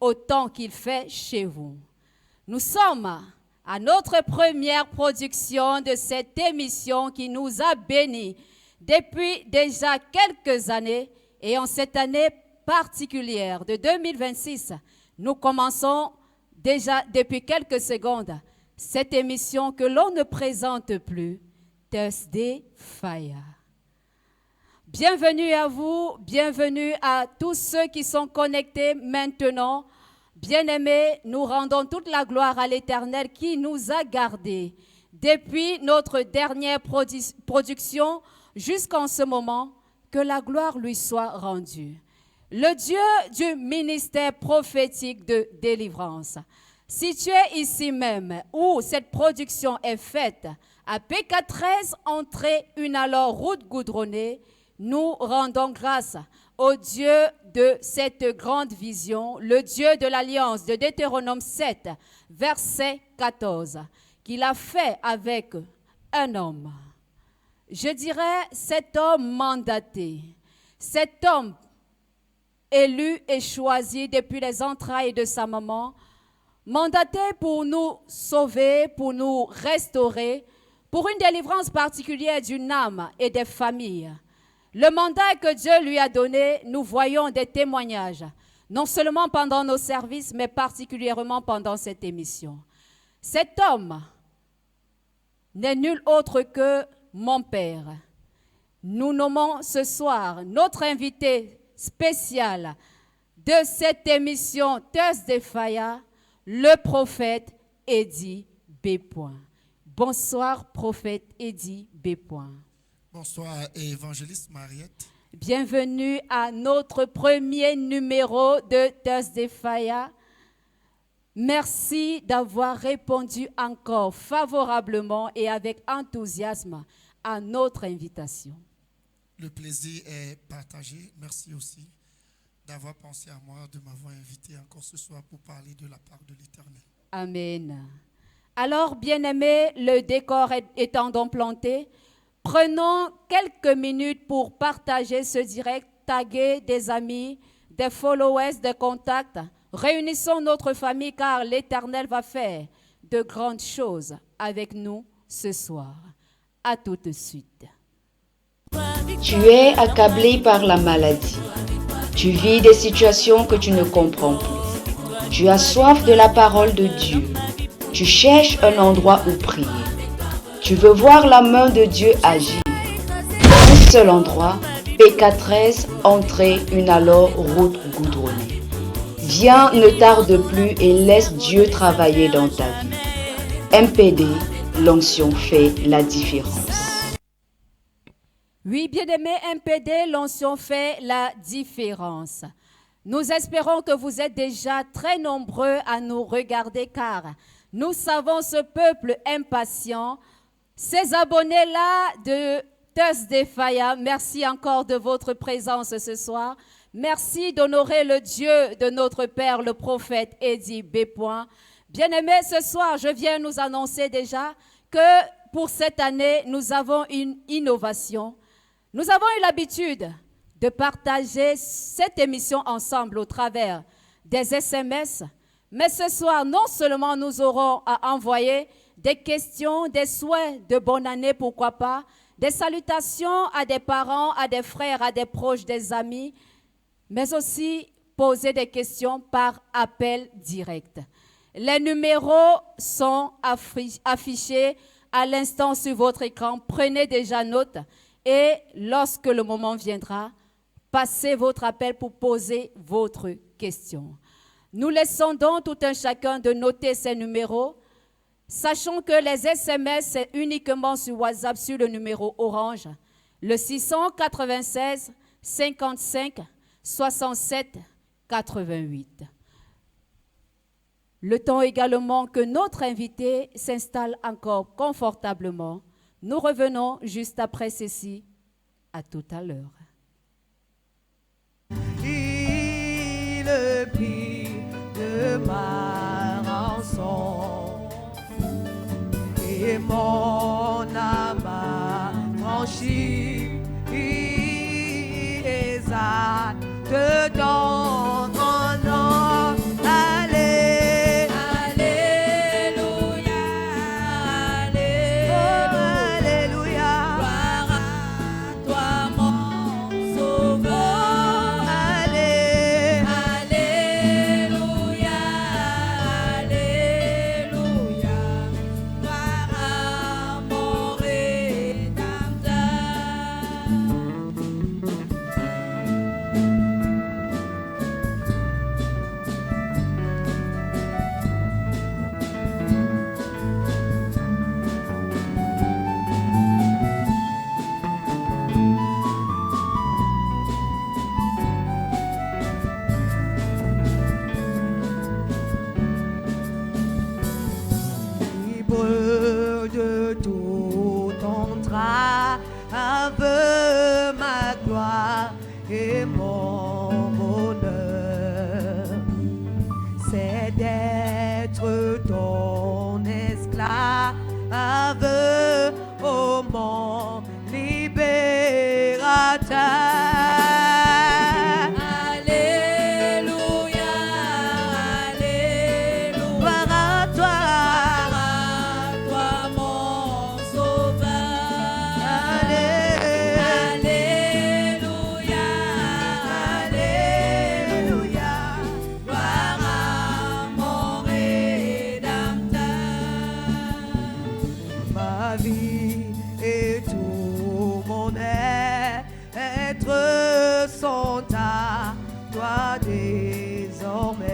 autant qu'il fait chez vous. Nous sommes à notre première production de cette émission qui nous a bénis depuis déjà quelques années et en cette année particulière de 2026, nous commençons déjà depuis quelques secondes cette émission que l'on ne présente plus, Thursday Fire. Bienvenue à vous, bienvenue à tous ceux qui sont connectés maintenant. Bien-aimés, nous rendons toute la gloire à l'Éternel qui nous a gardés depuis notre dernière production jusqu'en ce moment, que la gloire lui soit rendue. Le Dieu du ministère prophétique de délivrance, situé ici même où cette production est faite, à PK13, entrée une alors route goudronnée, nous rendons grâce au Dieu de cette grande vision, le Dieu de l'Alliance de Deutéronome 7, verset 14, qu'il a fait avec un homme. Je dirais cet homme mandaté, cet homme élu et choisi depuis les entrailles de sa maman, mandaté pour nous sauver, pour nous restaurer, pour une délivrance particulière d'une âme et des familles. Le mandat que Dieu lui a donné, nous voyons des témoignages, non seulement pendant nos services, mais particulièrement pendant cette émission. Cet homme n'est nul autre que mon Père. Nous nommons ce soir notre invité spécial de cette émission Thursday Fire, le prophète Eddie B. Bonsoir, prophète Eddie B. Bonsoir, évangéliste Mariette. Bienvenue à notre premier numéro de Thursday Fire. Merci d'avoir répondu encore favorablement et avec enthousiasme à notre invitation. Le plaisir est partagé. Merci aussi d'avoir pensé à moi, de m'avoir invité encore ce soir pour parler de la part de l'Éternel. Amen. Alors, bien-aimés, le décor étant donc planté, prenons quelques minutes pour partager ce direct, taguer des amis, des followers, des contacts. Réunissons notre famille car l'Éternel va faire de grandes choses avec nous ce soir. À tout de suite. Tu es accablé par la maladie. Tu vis des situations que tu ne comprends plus. Tu as soif de la parole de Dieu. Tu cherches un endroit où prier. Tu veux voir la main de Dieu agir. Un seul endroit, PK13, entrée une alors route goudronnée. Viens, ne tarde plus et laisse Dieu travailler dans ta vie. MPD, l'onction fait la différence. Oui, bien-aimés, MPD, l'onction fait la différence. Nous espérons que vous êtes déjà très nombreux à nous regarder car nous savons ce peuple impatient, ces abonnés-là de Thursday Fire. Merci encore de votre présence ce soir. Merci d'honorer le Dieu de notre Père, le prophète Eddie B. Bien-aimés, ce soir, je viens nous annoncer déjà que pour cette année, nous avons une innovation. Nous avons eu l'habitude de partager cette émission ensemble au travers des SMS, mais ce soir, non seulement nous aurons à envoyer des questions, des souhaits de bonne année, pourquoi pas, des salutations à des parents, à des frères, à des proches, des amis, mais aussi poser des questions par appel direct. Les numéros sont affichés à l'instant sur votre écran. Prenez déjà note et lorsque le moment viendra, passez votre appel pour poser votre question. Nous laissons donc tout un chacun de noter ces numéros. Sachons que les SMS, c'est uniquement sur WhatsApp, sur le numéro orange, le 696 55 67 88. Le temps également que notre invité s'installe encore confortablement. Nous revenons juste après ceci. À tout à l'heure. Il le prix de ma rançon et mon âme a franchi les actes dans ton nom. c'est d'être ton esclave, ô mon libérateur. Alléluia, Alléluia. Gloire à toi, Mon Sauveur. Alléluia, Alléluia. gloire à mon Rédempteur. Ma vie et tout mon être sont à toi désormais.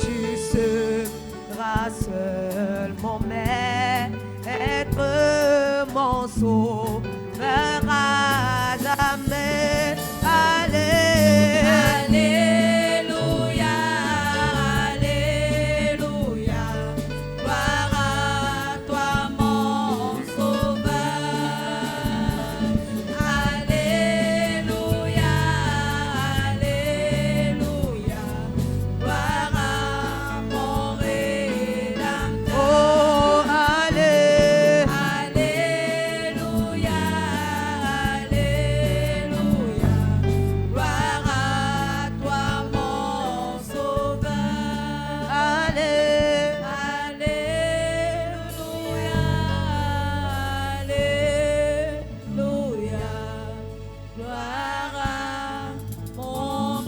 Tu seras seul mon maître, mon sauveur à jamais. Alléluia, Alléluia, gloire à toi mon Sauveur. Alléluia, Alléluia, gloire à mon Rédempteur. Oh, allez, Alléluia, Alléluia, gloire à toi mon Sauveur. allez. Alléluia, Alléluia, gloire à mon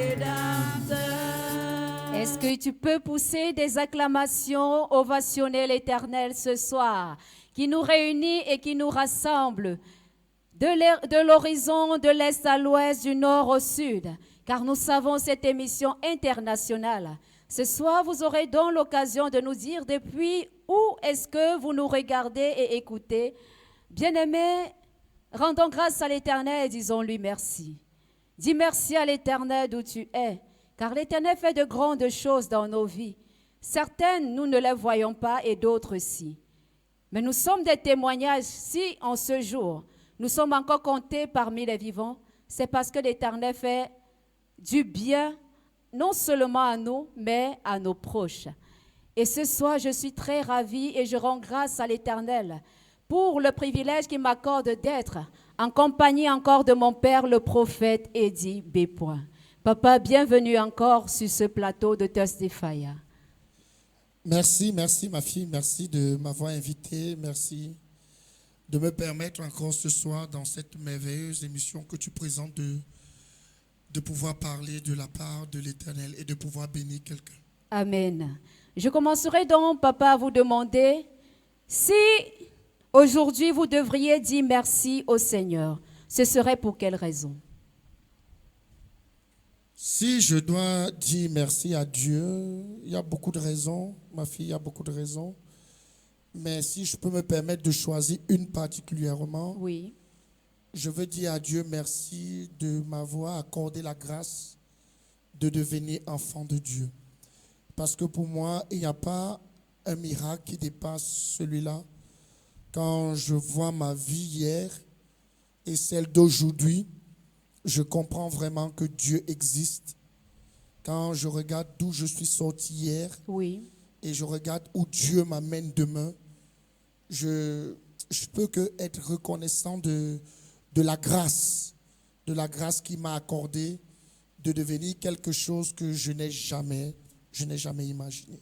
Rédempteur. Est-ce que tu peux pousser des acclamations, ovationner l'Éternel ce soir, qui nous réunit et qui nous rassemble de l'horizon, de l'est à l'ouest, du nord au sud, car nous savons cette émission internationale. Ce soir, vous aurez donc l'occasion de nous dire depuis où est-ce que vous nous regardez et écoutez. Bien-aimés, rendons grâce à l'Éternel et disons-lui merci. Dis merci à l'Éternel d'où tu es, car l'Éternel fait de grandes choses dans nos vies. Certaines, nous ne les voyons pas et d'autres si. Mais nous sommes des témoignages. Si en ce jour, nous sommes encore comptés parmi les vivants, c'est parce que l'Éternel fait du bien, non seulement à nous, mais à nos proches. Et ce soir, je suis très ravie et je rends grâce à l'Éternel pour le privilège qu'il m'accorde d'être en compagnie encore de mon père, le prophète Eddie B. Papa, bienvenue encore sur ce plateau de Thursday Fire. Merci, merci ma fille, merci de m'avoir invité, merci de me permettre encore ce soir dans cette merveilleuse émission que tu présentes de pouvoir parler de la part de l'Éternel et de pouvoir bénir quelqu'un. Amen. Je commencerai donc, papa, à vous demander si aujourd'hui vous devriez dire merci au Seigneur. Ce serait pour quelle raison? Si je dois dire merci à Dieu, il y a beaucoup de raisons, ma fille, il y a beaucoup de raisons. Mais si je peux me permettre de choisir une particulièrement, Oui. je veux dire à Dieu merci de m'avoir accordé la grâce de devenir enfant de Dieu. Parce que pour moi, il n'y a pas un miracle qui dépasse celui-là. Quand je vois ma vie hier et celle d'aujourd'hui, je comprends vraiment que Dieu existe. Quand je regarde d'où je suis sorti hier Oui. et je regarde où Dieu m'amène demain, je peux que être reconnaissant de la grâce qu'il m'a accordée de devenir quelque chose que je n'ai jamais imaginé.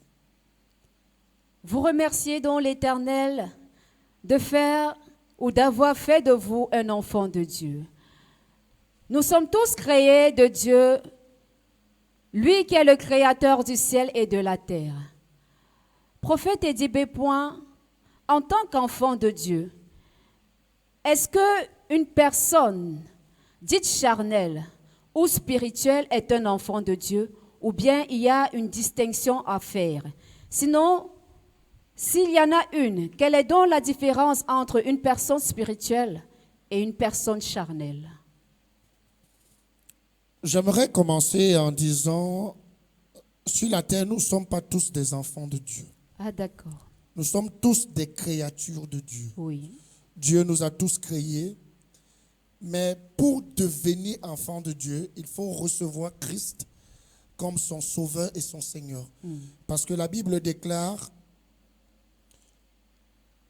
Vous remerciez donc l'Éternel de faire ou d'avoir fait de vous un enfant de Dieu. Nous sommes tous créés de Dieu, lui qui est le créateur du ciel et de la terre. Prophète Eddie B. En tant qu'enfant de Dieu, est-ce qu'une personne dite charnelle ou spirituelle est un enfant de Dieu ou bien il y a une distinction à faire? Sinon, s'il y en a une, quelle est donc la différence entre une personne spirituelle et une personne charnelle? J'aimerais commencer en disant, sur la terre, nous ne sommes pas tous des enfants de Dieu. Ah, d'accord. Nous sommes tous des créatures de Dieu. Oui. Dieu nous a tous créés. Mais pour devenir enfant de Dieu, il faut recevoir Christ comme son sauveur et son Seigneur. Parce que la Bible déclare,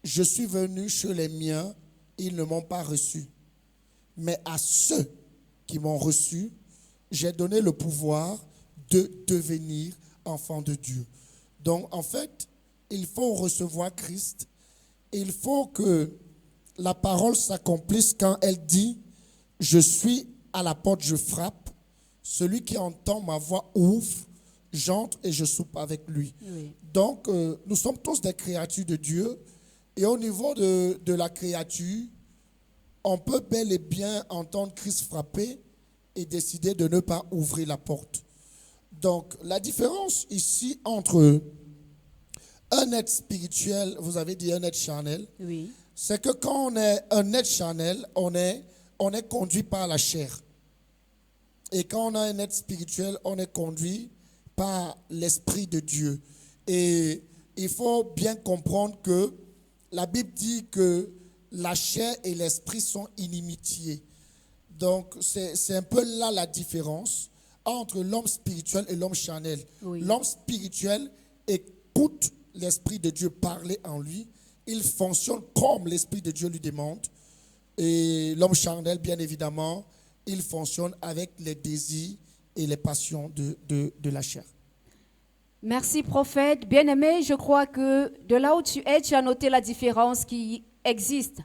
je suis venu chez les miens, ils ne m'ont pas reçu. Mais à ceux qui m'ont reçu, j'ai donné le pouvoir de devenir enfants de Dieu. Donc, en fait, il faut recevoir Christ. Il faut que la parole s'accomplisse quand elle dit, je suis à la porte, je frappe. Celui qui entend ma voix ouvre, j'entre et je soupe avec lui. Oui. Donc, nous sommes tous des créatures de Dieu. Et au niveau de la créature, on peut bel et bien entendre Christ frapper et décider de ne pas ouvrir la porte. Donc, la différence ici entre un être spirituel, vous avez dit un être charnel, Oui. c'est que quand on est un être charnel, on est conduit par la chair. Et quand on a un être spirituel, on est conduit par l'Esprit de Dieu. Et il faut bien comprendre que la Bible dit que la chair et l'esprit sont inimitiés. Donc, c'est un peu là la différence entre l'homme spirituel et l'homme charnel. Oui. L'homme spirituel écoute l'Esprit de Dieu parler en lui. Il fonctionne comme l'Esprit de Dieu lui demande. Et l'homme charnel, bien évidemment, il fonctionne avec les désirs et les passions de la chair. Merci, prophète. Bien-aimé, je crois que de là où tu es, tu as noté la différence qui existe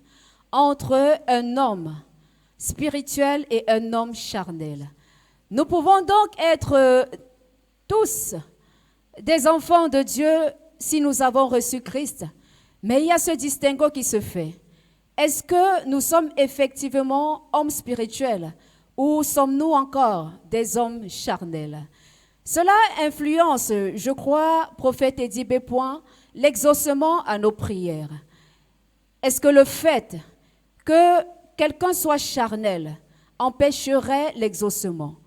entre un homme spirituel et un homme charnel. Nous pouvons donc être tous des enfants de Dieu si nous avons reçu Christ, mais il y a ce distinguo qui se fait. Est-ce que nous sommes effectivement hommes spirituels ou sommes-nous encore des hommes charnels? Cela influence, je crois, prophète Eddie B. l'exaucement à nos prières. Est-ce que le fait que quelqu'un soit charnel empêcherait l'exaucement?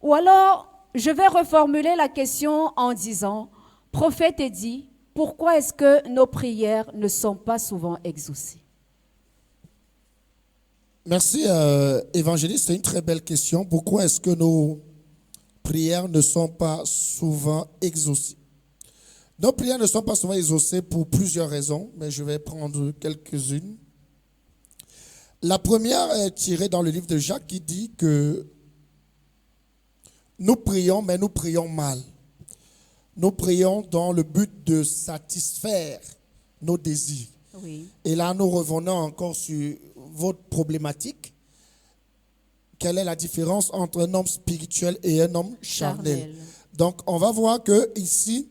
Ou alors, je vais reformuler la question en disant, prophète Eddie, pourquoi est-ce que nos prières ne sont pas souvent exaucées? Merci, évangéliste. C'est une très belle question. Pourquoi est-ce que nos prières ne sont pas souvent exaucées? Nos prières ne sont pas souvent exaucées pour plusieurs raisons, mais je vais prendre quelques-unes. La première est tirée dans le livre de Jacques qui dit que nous prions, mais nous prions mal. Nous prions dans le but de satisfaire nos désirs. Oui. Et là, nous revenons encore sur votre problématique. Quelle est la différence entre un homme spirituel et un homme charnel? Donc, on va voir que ici,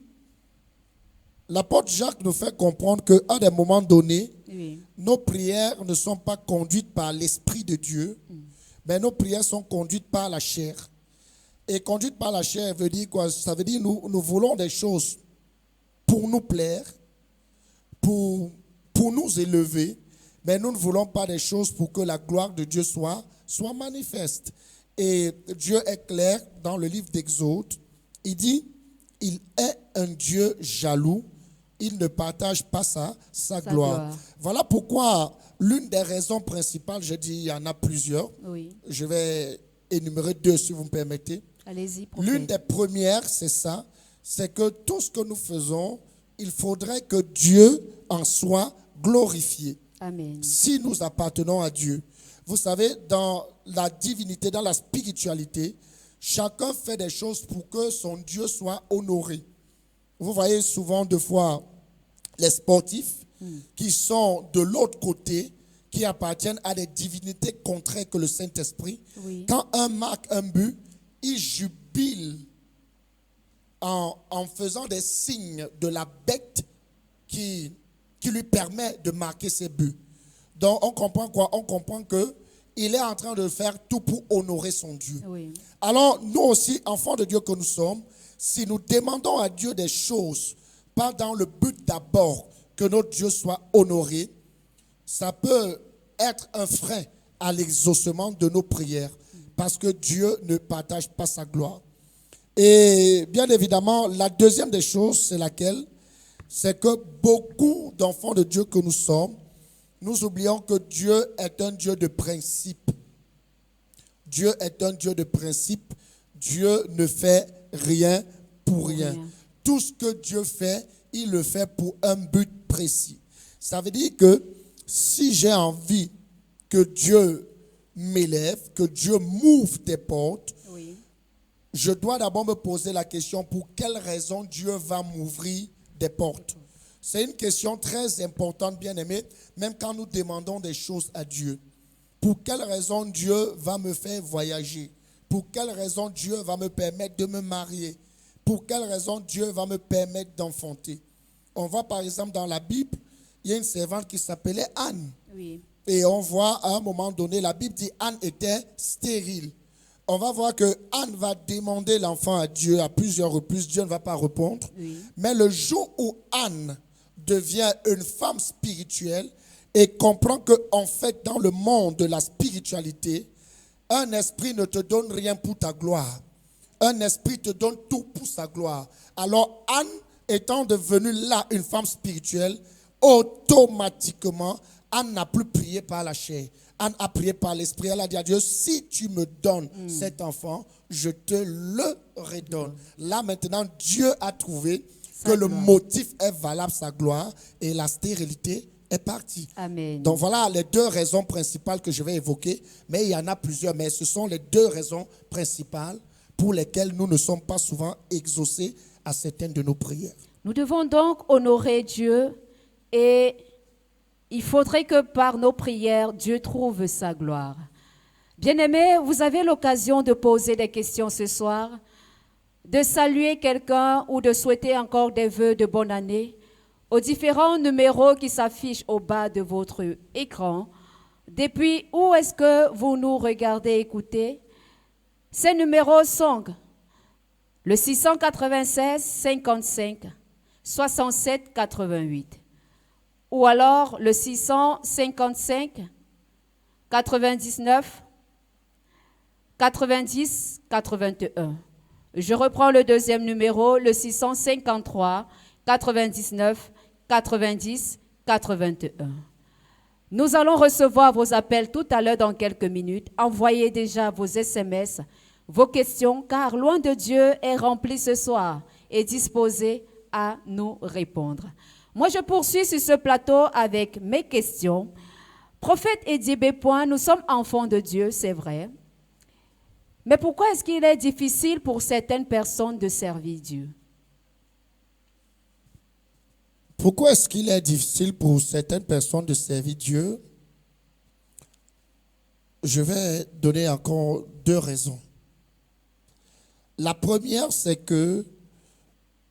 l'apôtre Jacques nous fait comprendre qu'à des moments donnés, Oui. nos prières ne sont pas conduites par l'Esprit de Dieu, mais nos prières sont conduites par la chair. Et conduite par la chair veut dire quoi? Ça veut dire nous voulons des choses pour nous plaire, pour nous élever, mais nous ne voulons pas des choses pour que la gloire de Dieu soit manifeste. Et Dieu est clair dans le livre d'Exode. Il dit, il est un Dieu jaloux. Il ne partage pas sa gloire. Voilà pourquoi l'une des raisons principales, je dis il y en a plusieurs. Oui. Je vais énumérer deux si vous me permettez. Allez-y, prophète. L'une des premières, c'est ça, c'est que tout ce que nous faisons, il faudrait que Dieu en soit glorifié. Amen. Si nous appartenons à Dieu. Vous savez, dans la divinité, dans la spiritualité, chacun fait des choses pour que son Dieu soit honoré. Vous voyez souvent deux fois les sportifs qui sont de l'autre côté, qui appartiennent à des divinités contraires que le Saint-Esprit. Oui. Quand un marque un but, il jubile en faisant des signes de la bête qui lui permet de marquer ses buts. Donc, on comprend quoi? On comprend qu'il est en train de faire tout pour honorer son Dieu. Oui. Alors, nous aussi, enfants de Dieu que nous sommes, si nous demandons à Dieu des choses, pas dans le but d'abord que notre Dieu soit honoré, ça peut être un frein à l'exaucement de nos prières, parce que Dieu ne partage pas sa gloire. Et bien évidemment, la deuxième des choses, c'est laquelle? C'est que beaucoup d'enfants de Dieu que nous sommes, nous oublions que Dieu est un Dieu de principe. Dieu est un Dieu de principe. Dieu ne fait rien pour rien. Rien. Tout ce que Dieu fait, il le fait pour un but précis. Ça veut dire que si j'ai envie que Dieu m'élève, que Dieu m'ouvre des portes, Oui. je dois d'abord me poser la question, pour quelle raison Dieu va m'ouvrir des portes? C'est une question très importante, bien aimé, même quand nous demandons des choses à Dieu. Pour quelle raison Dieu va me faire voyager? Pour quelle raison Dieu va me permettre de me marier? Pour quelle raison Dieu va me permettre d'enfanter? On voit par exemple dans la Bible, il y a une servante qui s'appelait Anne. Oui. Et on voit à un moment donné, la Bible dit Anne était stérile. On va voir que Anne va demander l'enfant à Dieu à plusieurs reprises. Dieu ne va pas répondre. Oui. Mais le jour où Anne devient une femme spirituelle et comprend que en fait dans le monde de la spiritualité, un esprit ne te donne rien pour ta gloire. Un esprit te donne tout pour sa gloire. Alors Anne, étant devenue là une femme spirituelle, automatiquement, Anne n'a plus prié par la chair. Anne a prié par l'esprit. Elle a dit à Dieu, si tu me donnes cet enfant, je te le redonne. Là maintenant, Dieu a trouvé que le motif est valable, sa gloire, et la stérilité est partie. Amen. Donc voilà les deux raisons principales que je vais évoquer, mais il y en a plusieurs, mais ce sont les deux raisons principales pour lesquelles nous ne sommes pas souvent exaucés à certaines de nos prières. Nous devons donc honorer Dieu et il faudrait que par nos prières, Dieu trouve sa gloire. Bien-aimés, vous avez l'occasion de poser des questions ce soir, de saluer quelqu'un ou de souhaiter encore des vœux de bonne année aux différents numéros qui s'affichent au bas de votre écran. Depuis où est-ce que vous nous regardez, écoutez? Ces numéros sont le 696 55 67 88 ou alors le 655 99 90 81. Je reprends le deuxième numéro, le 653 99 90 81. Nous allons recevoir vos appels tout à l'heure dans quelques minutes. Envoyez déjà vos SMS, vos questions, car loin de Dieu est rempli ce soir et disposé à nous répondre. Moi, je poursuis sur ce plateau avec mes questions. Prophète Eddie Bépoint, nous sommes enfants de Dieu, c'est vrai. Mais pourquoi est-ce qu'il est difficile pour certaines personnes de servir Dieu? Pourquoi est-ce qu'il est difficile pour certaines personnes de servir Dieu? Je vais donner encore deux raisons. La première, c'est que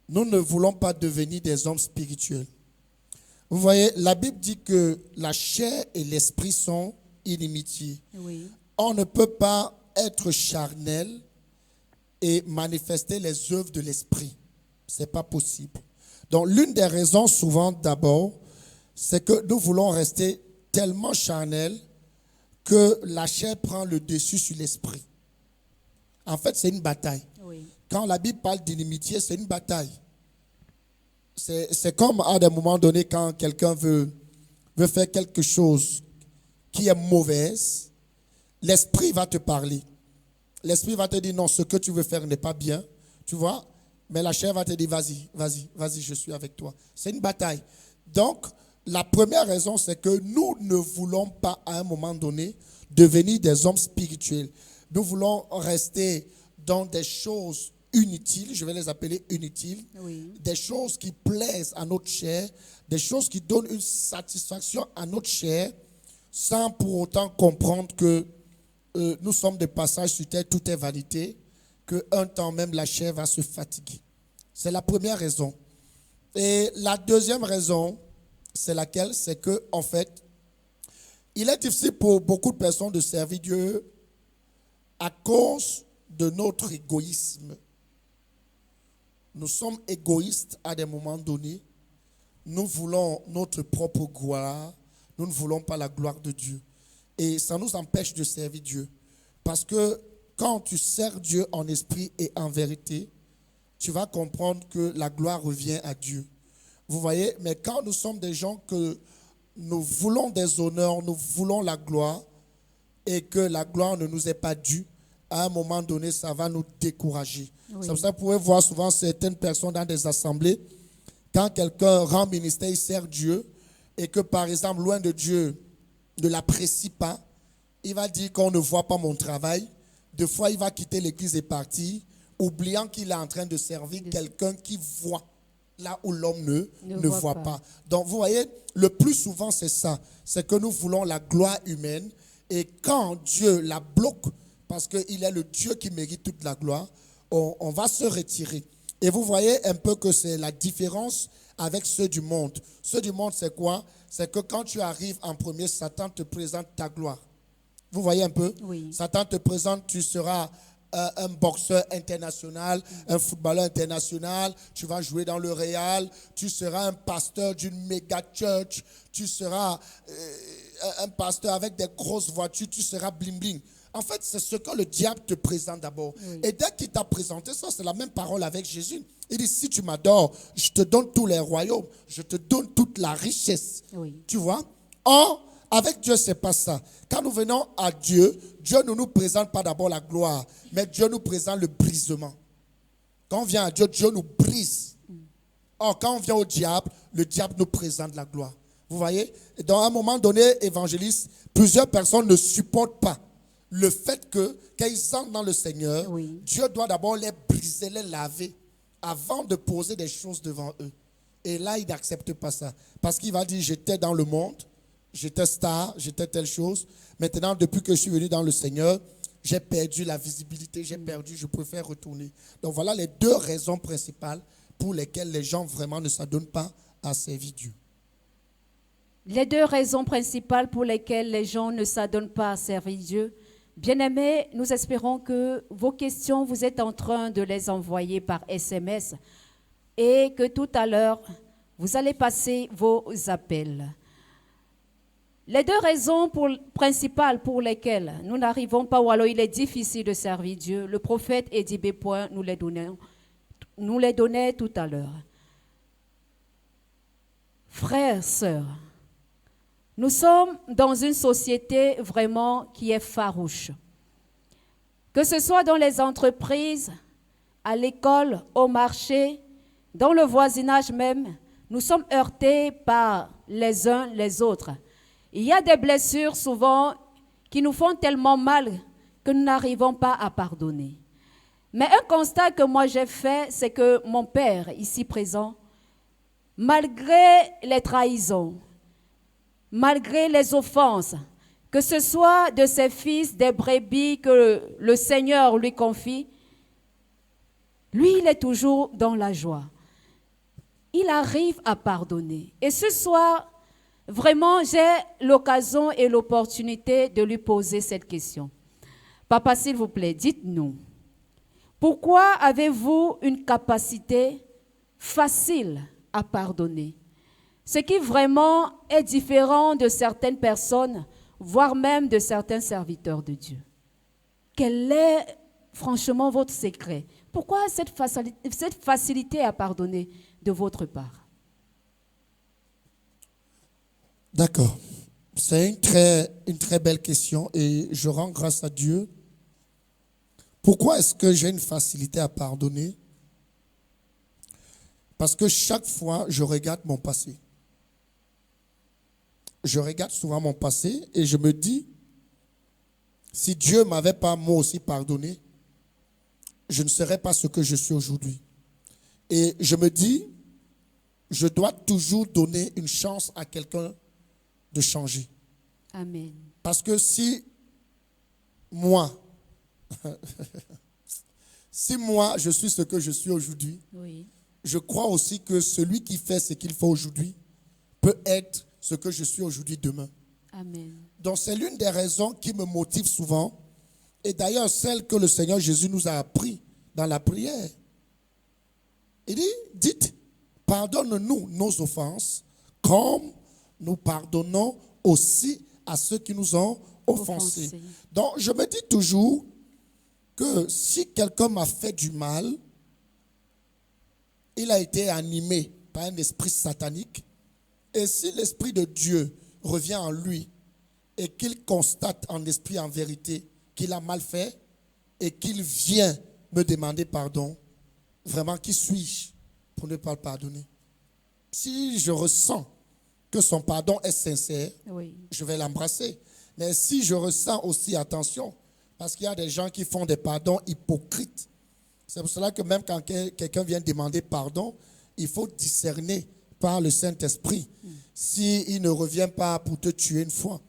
nous ne voulons pas devenir des hommes spirituels. Vous voyez, la Bible dit que la chair et l'esprit sont inimitiés. Oui. On ne peut pas être charnel et manifester les œuvres de l'esprit. Ce n'est pas possible. Donc, l'une des raisons, souvent d'abord, c'est que nous voulons rester tellement charnels que la chair prend le dessus sur l'esprit. En fait, c'est une bataille. Oui. Quand la Bible parle d'inimitié, c'est une bataille. C'est comme à des moments donnés, quand quelqu'un veut faire quelque chose qui est mauvaise, l'esprit va te parler. L'esprit va te dire non, ce que tu veux faire n'est pas bien, tu vois. Mais la chair va te dire vas-y, je suis avec toi. C'est une bataille. Donc, la première raison, c'est que nous ne voulons pas à un moment donné devenir des hommes spirituels. Nous voulons rester dans des choses inutiles, je vais les appeler inutiles, Oui. des choses qui plaisent à notre chair, des choses qui donnent une satisfaction à notre chair, sans pour autant comprendre que nous sommes des passages sur terre, tout est vanité, qu'un temps même la chair va se fatiguer. C'est la première raison. Et la deuxième raison, c'est laquelle? C'est que, en fait, il est difficile pour beaucoup de personnes de servir Dieu à cause de notre égoïsme. Nous sommes égoïstes à des moments donnés. Nous voulons notre propre gloire. Nous ne voulons pas la gloire de Dieu. Et ça nous empêche de servir Dieu. Parce que quand tu sers Dieu en esprit et en vérité, tu vas comprendre que la gloire revient à Dieu. Vous voyez, mais quand nous sommes des gens que nous voulons des honneurs, nous voulons la gloire, et que la gloire ne nous est pas due, à un moment donné, ça va nous décourager. Oui. C'est pour ça que vous pouvez voir souvent certaines personnes dans des assemblées, quand quelqu'un rend ministère, il sert Dieu, et que par exemple, loin de Dieu, ne l'apprécie pas, il va dire qu'on ne voit pas mon travail. Des fois, il va quitter l'église et partir, oubliant qu'il est en train de servir quelqu'un qui voit là où l'homme ne voit pas. Donc, vous voyez, le plus souvent, c'est ça. C'est que nous voulons la gloire humaine. Et quand Dieu la bloque, parce qu'il est le Dieu qui mérite toute la gloire, on va se retirer. Et vous voyez un peu que c'est la différence avec ceux du monde. Ceux du monde, c'est quoi? C'est que quand tu arrives en premier, Satan te présente ta gloire. Vous voyez un peu? Oui. Satan te présente, tu seras un boxeur international, un footballeur international, tu vas jouer dans le Real, tu seras un pasteur d'une méga church, tu seras un pasteur avec des grosses voitures, tu seras bling bling. En fait, c'est ce que le diable te présente d'abord. Oui. Et dès qu'il t'a présenté ça, c'est la même parole avec Jésus. Il dit, si tu m'adores, je te donne tous les royaumes, je te donne toute la richesse. Oui. Tu vois? Or, avec Dieu, ce n'est pas ça. Quand nous venons à Dieu, Dieu ne nous présente pas d'abord la gloire, mais Dieu nous présente le brisement. Quand on vient à Dieu, Dieu nous brise. Or, quand on vient au diable, le diable nous présente la gloire. Vous voyez? Et dans un moment donné, évangéliste, plusieurs personnes ne supportent pas le fait que, quand ils entrent dans le Seigneur, oui, Dieu doit d'abord les briser, les laver, avant de poser des choses devant eux. Et là, ils n'acceptent pas ça. Parce qu'il va dire, j'étais dans le monde, j'étais star, j'étais telle chose. Maintenant, depuis que je suis venu dans le Seigneur, j'ai perdu la visibilité, je préfère retourner. Donc voilà les deux raisons principales pour lesquelles les gens vraiment ne s'adonnent pas à servir Dieu. Les deux raisons principales pour lesquelles les gens ne s'adonnent pas à servir Dieu. Bien-aimés, nous espérons que vos questions, vous êtes en train de les envoyer par SMS et que tout à l'heure, vous allez passer vos appels. Les deux raisons principales pour lesquelles nous n'arrivons pas, ou alors il est difficile de servir Dieu, le prophète Eddie B. nous les donnait tout à l'heure. Frères, sœurs, nous sommes dans une société vraiment qui est farouche. Que ce soit dans les entreprises, à l'école, au marché, dans le voisinage même, nous sommes heurtés par les uns les autres. Il y a des blessures souvent qui nous font tellement mal que nous n'arrivons pas à pardonner. Mais un constat que moi j'ai fait, c'est que mon père, ici présent, malgré les trahisons, malgré les offenses, que ce soit de ses fils, des brebis que le Seigneur lui confie, lui, il est toujours dans la joie. Il arrive à pardonner. Et ce soir, vraiment, j'ai l'occasion et l'opportunité de lui poser cette question. Papa, s'il vous plaît, dites-nous, pourquoi avez-vous une capacité facile à pardonner? Ce qui vraiment est différent de certaines personnes, voire même de certains serviteurs de Dieu. Quel est franchement votre secret? Pourquoi cette facilité à pardonner de votre part? D'accord. C'est une très belle question et je rends grâce à Dieu. Pourquoi est-ce que j'ai une facilité à pardonner? Parce que chaque fois, je regarde mon passé. Je regarde souvent mon passé et je me dis, si Dieu ne m'avait pas moi aussi pardonné, je ne serais pas ce que je suis aujourd'hui. Et je me dis, je dois toujours donner une chance à quelqu'un de changer. Amen. Parce que si moi, je suis ce que je suis aujourd'hui, oui, je crois aussi que celui qui fait ce qu'il faut aujourd'hui peut être ce que je suis aujourd'hui demain. Amen. Donc c'est l'une des raisons qui me motive souvent. Et d'ailleurs, celle que le Seigneur Jésus nous a appris dans la prière. Il dit, dites, pardonne-nous nos offenses, comme nous pardonnons aussi à ceux qui nous ont offensés. Donc je me dis toujours que si quelqu'un m'a fait du mal, il a été animé par un esprit satanique. Et si l'Esprit de Dieu revient en lui et qu'il constate en esprit, en vérité, qu'il a mal fait, et qu'il vient me demander pardon, vraiment, qui suis-je pour ne pas le pardonner? Si je ressens que son pardon est sincère, Oui. je vais l'embrasser. Mais si je ressens aussi, attention, parce qu'il y a des gens qui font des pardons hypocrites. C'est pour cela que même quand quelqu'un vient demander pardon, il faut discerner par le Saint-Esprit s'il ne revient pas pour te tuer une fois.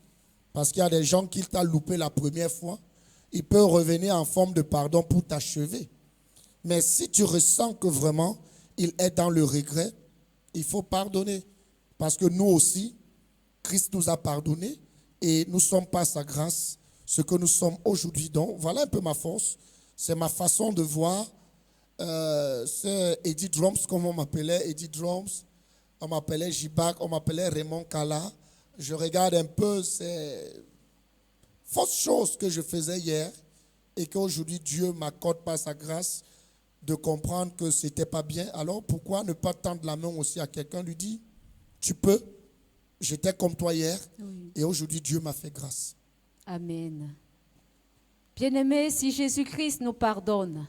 Parce qu'il y a des gens qui t'ont loupé la première fois, il peut revenir en forme de pardon pour t'achever. Mais si tu ressens que vraiment il est dans le regret, il faut pardonner. Parce que nous aussi, Christ nous a pardonné et nous sommes par sa grâce ce que nous sommes aujourd'hui. Donc, voilà un peu ma force. C'est ma façon de voir. C'est Eddie Drums, comme on m'appelait, Eddie Drums. On m'appelait Jibac, on m'appelait Raymond Kala. Je regarde un peu ces fausses choses que je faisais hier et qu'aujourd'hui Dieu m'accorde par sa grâce de comprendre que ce n'était pas bien. Alors pourquoi ne pas tendre la main aussi à quelqu'un, lui dire, tu peux, j'étais comme toi hier, Oui. et aujourd'hui Dieu m'a fait grâce. Amen. Bien-aimés, si Jésus-Christ nous pardonne,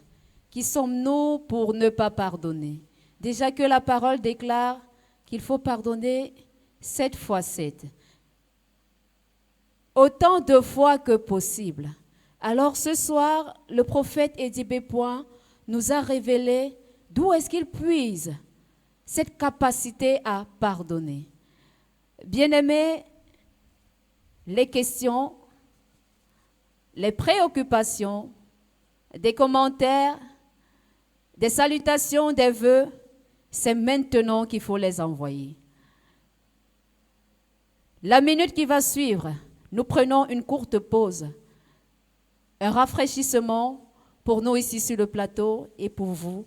qui sommes-nous pour ne pas pardonner? Déjà que la parole déclare qu'il faut pardonner 7 fois 7. Autant de fois que possible. Alors ce soir, le prophète Eddie Bépoin nous a révélé d'où est-ce qu'il puise cette capacité à pardonner. Bien-aimés, les questions, les préoccupations, des commentaires, des salutations, des vœux, c'est maintenant qu'il faut les envoyer. La minute qui va suivre, nous prenons une courte pause, un rafraîchissement pour nous ici sur le plateau et pour vous,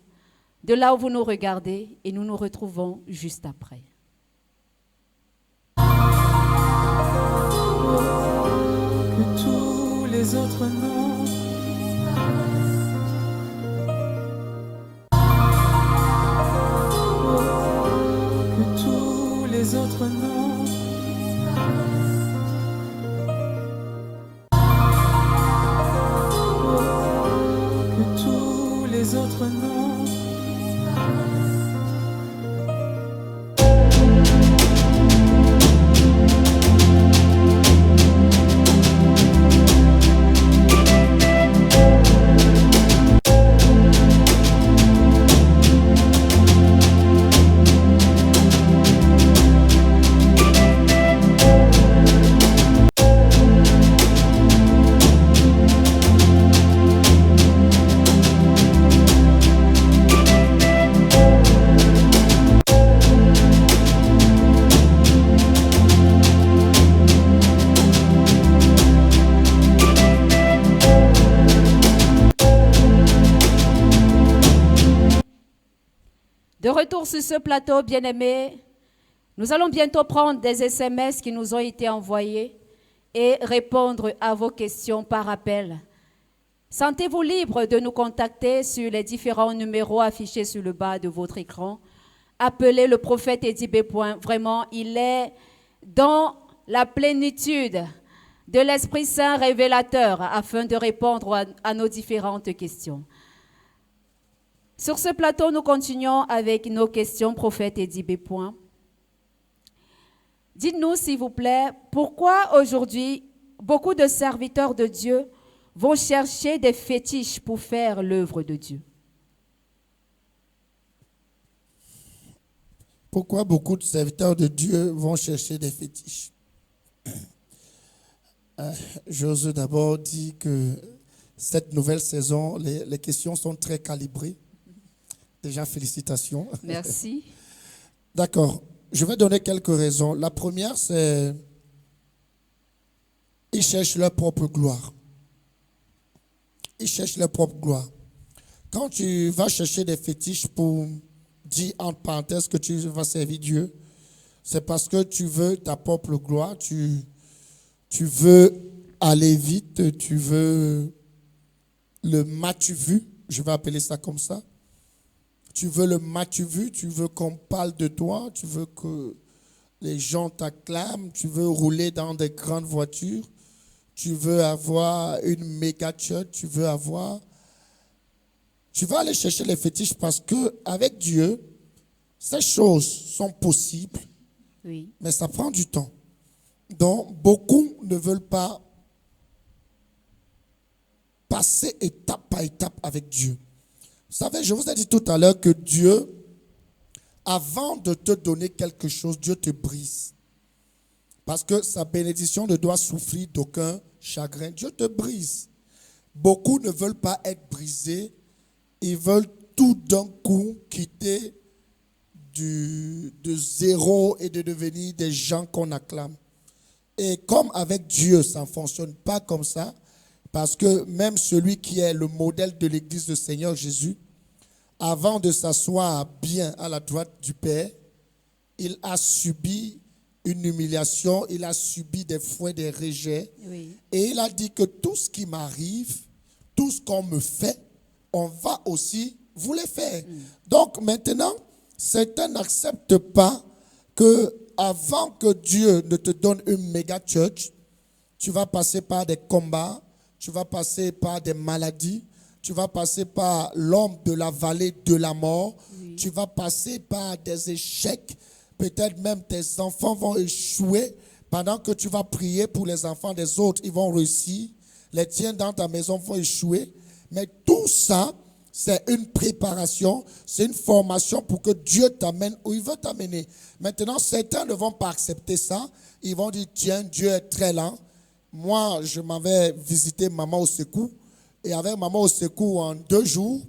de là où vous nous regardez, et nous nous retrouvons juste après. Que tous les autres noms que tous les autres noms que tous les autres noms De retour sur ce plateau, bien-aimés, nous allons bientôt prendre des SMS qui nous ont été envoyés et répondre à vos questions par appel. Sentez-vous libre de nous contacter sur les différents numéros affichés sur le bas de votre écran. Appelez le prophète Eddie Bépoin. Vraiment, il est dans la plénitude de l'Esprit Saint révélateur afin de répondre à nos différentes questions. Sur ce plateau, nous continuons avec nos questions, prophète Eddie Bépoin. Dites-nous, s'il vous plaît, pourquoi aujourd'hui, beaucoup de serviteurs de Dieu vont chercher des fétiches pour faire l'œuvre de Dieu? Pourquoi beaucoup de serviteurs de Dieu vont chercher des fétiches? J'ose d'abord dire que cette nouvelle saison, les questions sont très calibrées. Déjà, félicitations. Merci. D'accord. Je vais donner quelques raisons. La première, c'est ils cherchent leur propre gloire. Ils cherchent leur propre gloire. Quand tu vas chercher des fétiches pour dire entre parenthèses que tu vas servir Dieu, c'est parce que tu veux ta propre gloire, tu veux aller vite, tu veux le m'as-tu vu, je vais appeler ça comme ça. Tu veux le m'as-tu vu, tu veux qu'on parle de toi, tu veux que les gens t'acclament, tu veux rouler dans des grandes voitures, tu veux avoir une méga church, tu vas aller chercher les fétiches parce que avec Dieu, ces choses sont possibles, Oui. mais ça prend du temps. Donc, beaucoup ne veulent pas passer étape par étape avec Dieu. Vous savez, je vous ai dit tout à l'heure que Dieu, avant de te donner quelque chose, Dieu te brise. Parce que sa bénédiction ne doit souffrir d'aucun chagrin. Dieu te brise. Beaucoup ne veulent pas être brisés. Ils veulent tout d'un coup quitter de zéro et de devenir des gens qu'on acclame. Et comme avec Dieu, ça ne fonctionne pas comme ça, parce que même celui qui est le modèle de l'Église du Seigneur Jésus, avant de s'asseoir bien à la droite du Père, il a subi une humiliation, il a subi des fouets, des rejets. Oui. Et il a dit que tout ce qui m'arrive, tout ce qu'on me fait, on va aussi vous le faire. Donc maintenant, certains n'acceptent pas que avant que Dieu ne te donne une méga church, tu vas passer par des combats, tu vas passer par des maladies, tu vas passer par l'ombre de la vallée de la mort, tu vas passer par des échecs. Peut-être même tes enfants vont échouer pendant que tu vas prier pour les enfants des autres. Ils vont réussir. Les tiens dans ta maison vont échouer. Mais tout ça, c'est une préparation, c'est une formation pour que Dieu t'amène où il veut t'amener. Maintenant, certains ne vont pas accepter ça. Ils vont dire, tiens, Dieu est très lent. Moi, je m'avais visité Maman au Secours. Et avec Maman au Secours, en 2 jours,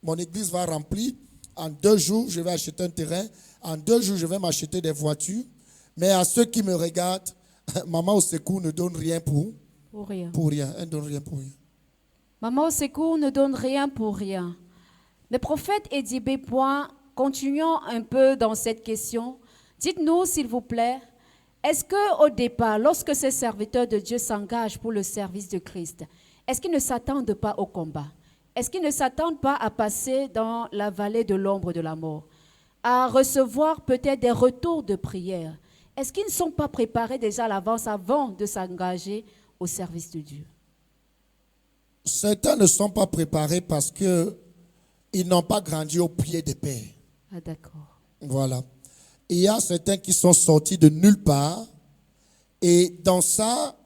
mon église va remplir. En 2 jours, je vais acheter un terrain. En 2 jours, je vais m'acheter des voitures. Mais à ceux qui me regardent, Maman au Secours ne donne rien pour rien. Pour rien. Elle ne donne rien pour rien. Maman au Secours ne donne rien pour rien. Le prophète Eddie B. Continuons un peu dans cette question. Dites-nous, s'il vous plaît, est-ce qu'au départ, lorsque ces serviteurs de Dieu s'engagent pour le service de Christ, est-ce qu'ils ne s'attendent pas au combat? Est-ce qu'ils ne s'attendent pas à passer dans la vallée de l'ombre de la mort, à recevoir peut-être des retours de prière? Est-ce qu'ils ne sont pas préparés déjà à l'avance avant de s'engager au service de Dieu? Certains ne sont pas préparés parce qu'ils n'ont pas grandi au pied des pères. Ah, d'accord. Voilà. Il y a certains qui sont sortis de nulle part et dans ça,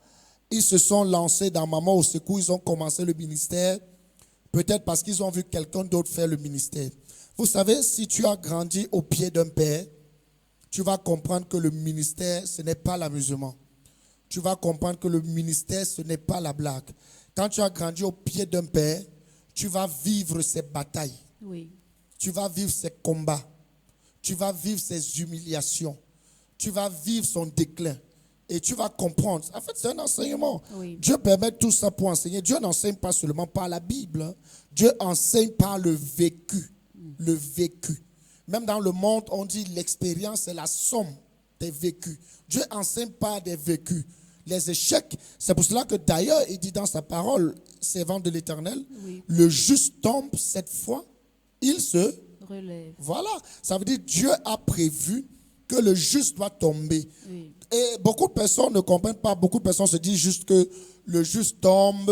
ils se sont lancés dans Maman au Secours, ils ont commencé le ministère, peut-être parce qu'ils ont vu quelqu'un d'autre faire le ministère. Vous savez, si tu as grandi au pied d'un père, tu vas comprendre que le ministère, ce n'est pas l'amusement. Tu vas comprendre que le ministère, ce n'est pas la blague. Quand tu as grandi au pied d'un père, tu vas vivre ses batailles. Oui. Tu vas vivre ses combats. Tu vas vivre ses humiliations. Tu vas vivre son déclin. Et tu vas comprendre. En fait, c'est un enseignement. Oui. Dieu permet tout ça pour enseigner. Dieu n'enseigne pas seulement par la Bible. Hein. Dieu enseigne par le vécu. Le vécu. Même dans le monde, on dit l'expérience est la somme des vécus. Dieu enseigne par des vécus. Les échecs, c'est pour cela que d'ailleurs, il dit dans sa parole, servant de l'Éternel, Oui. le juste tombe 7 fois, il se Relève. Voilà, ça veut dire Dieu a prévu que le juste doit tomber. Oui. Et beaucoup de personnes ne comprennent pas, beaucoup de personnes se disent juste que le juste tombe,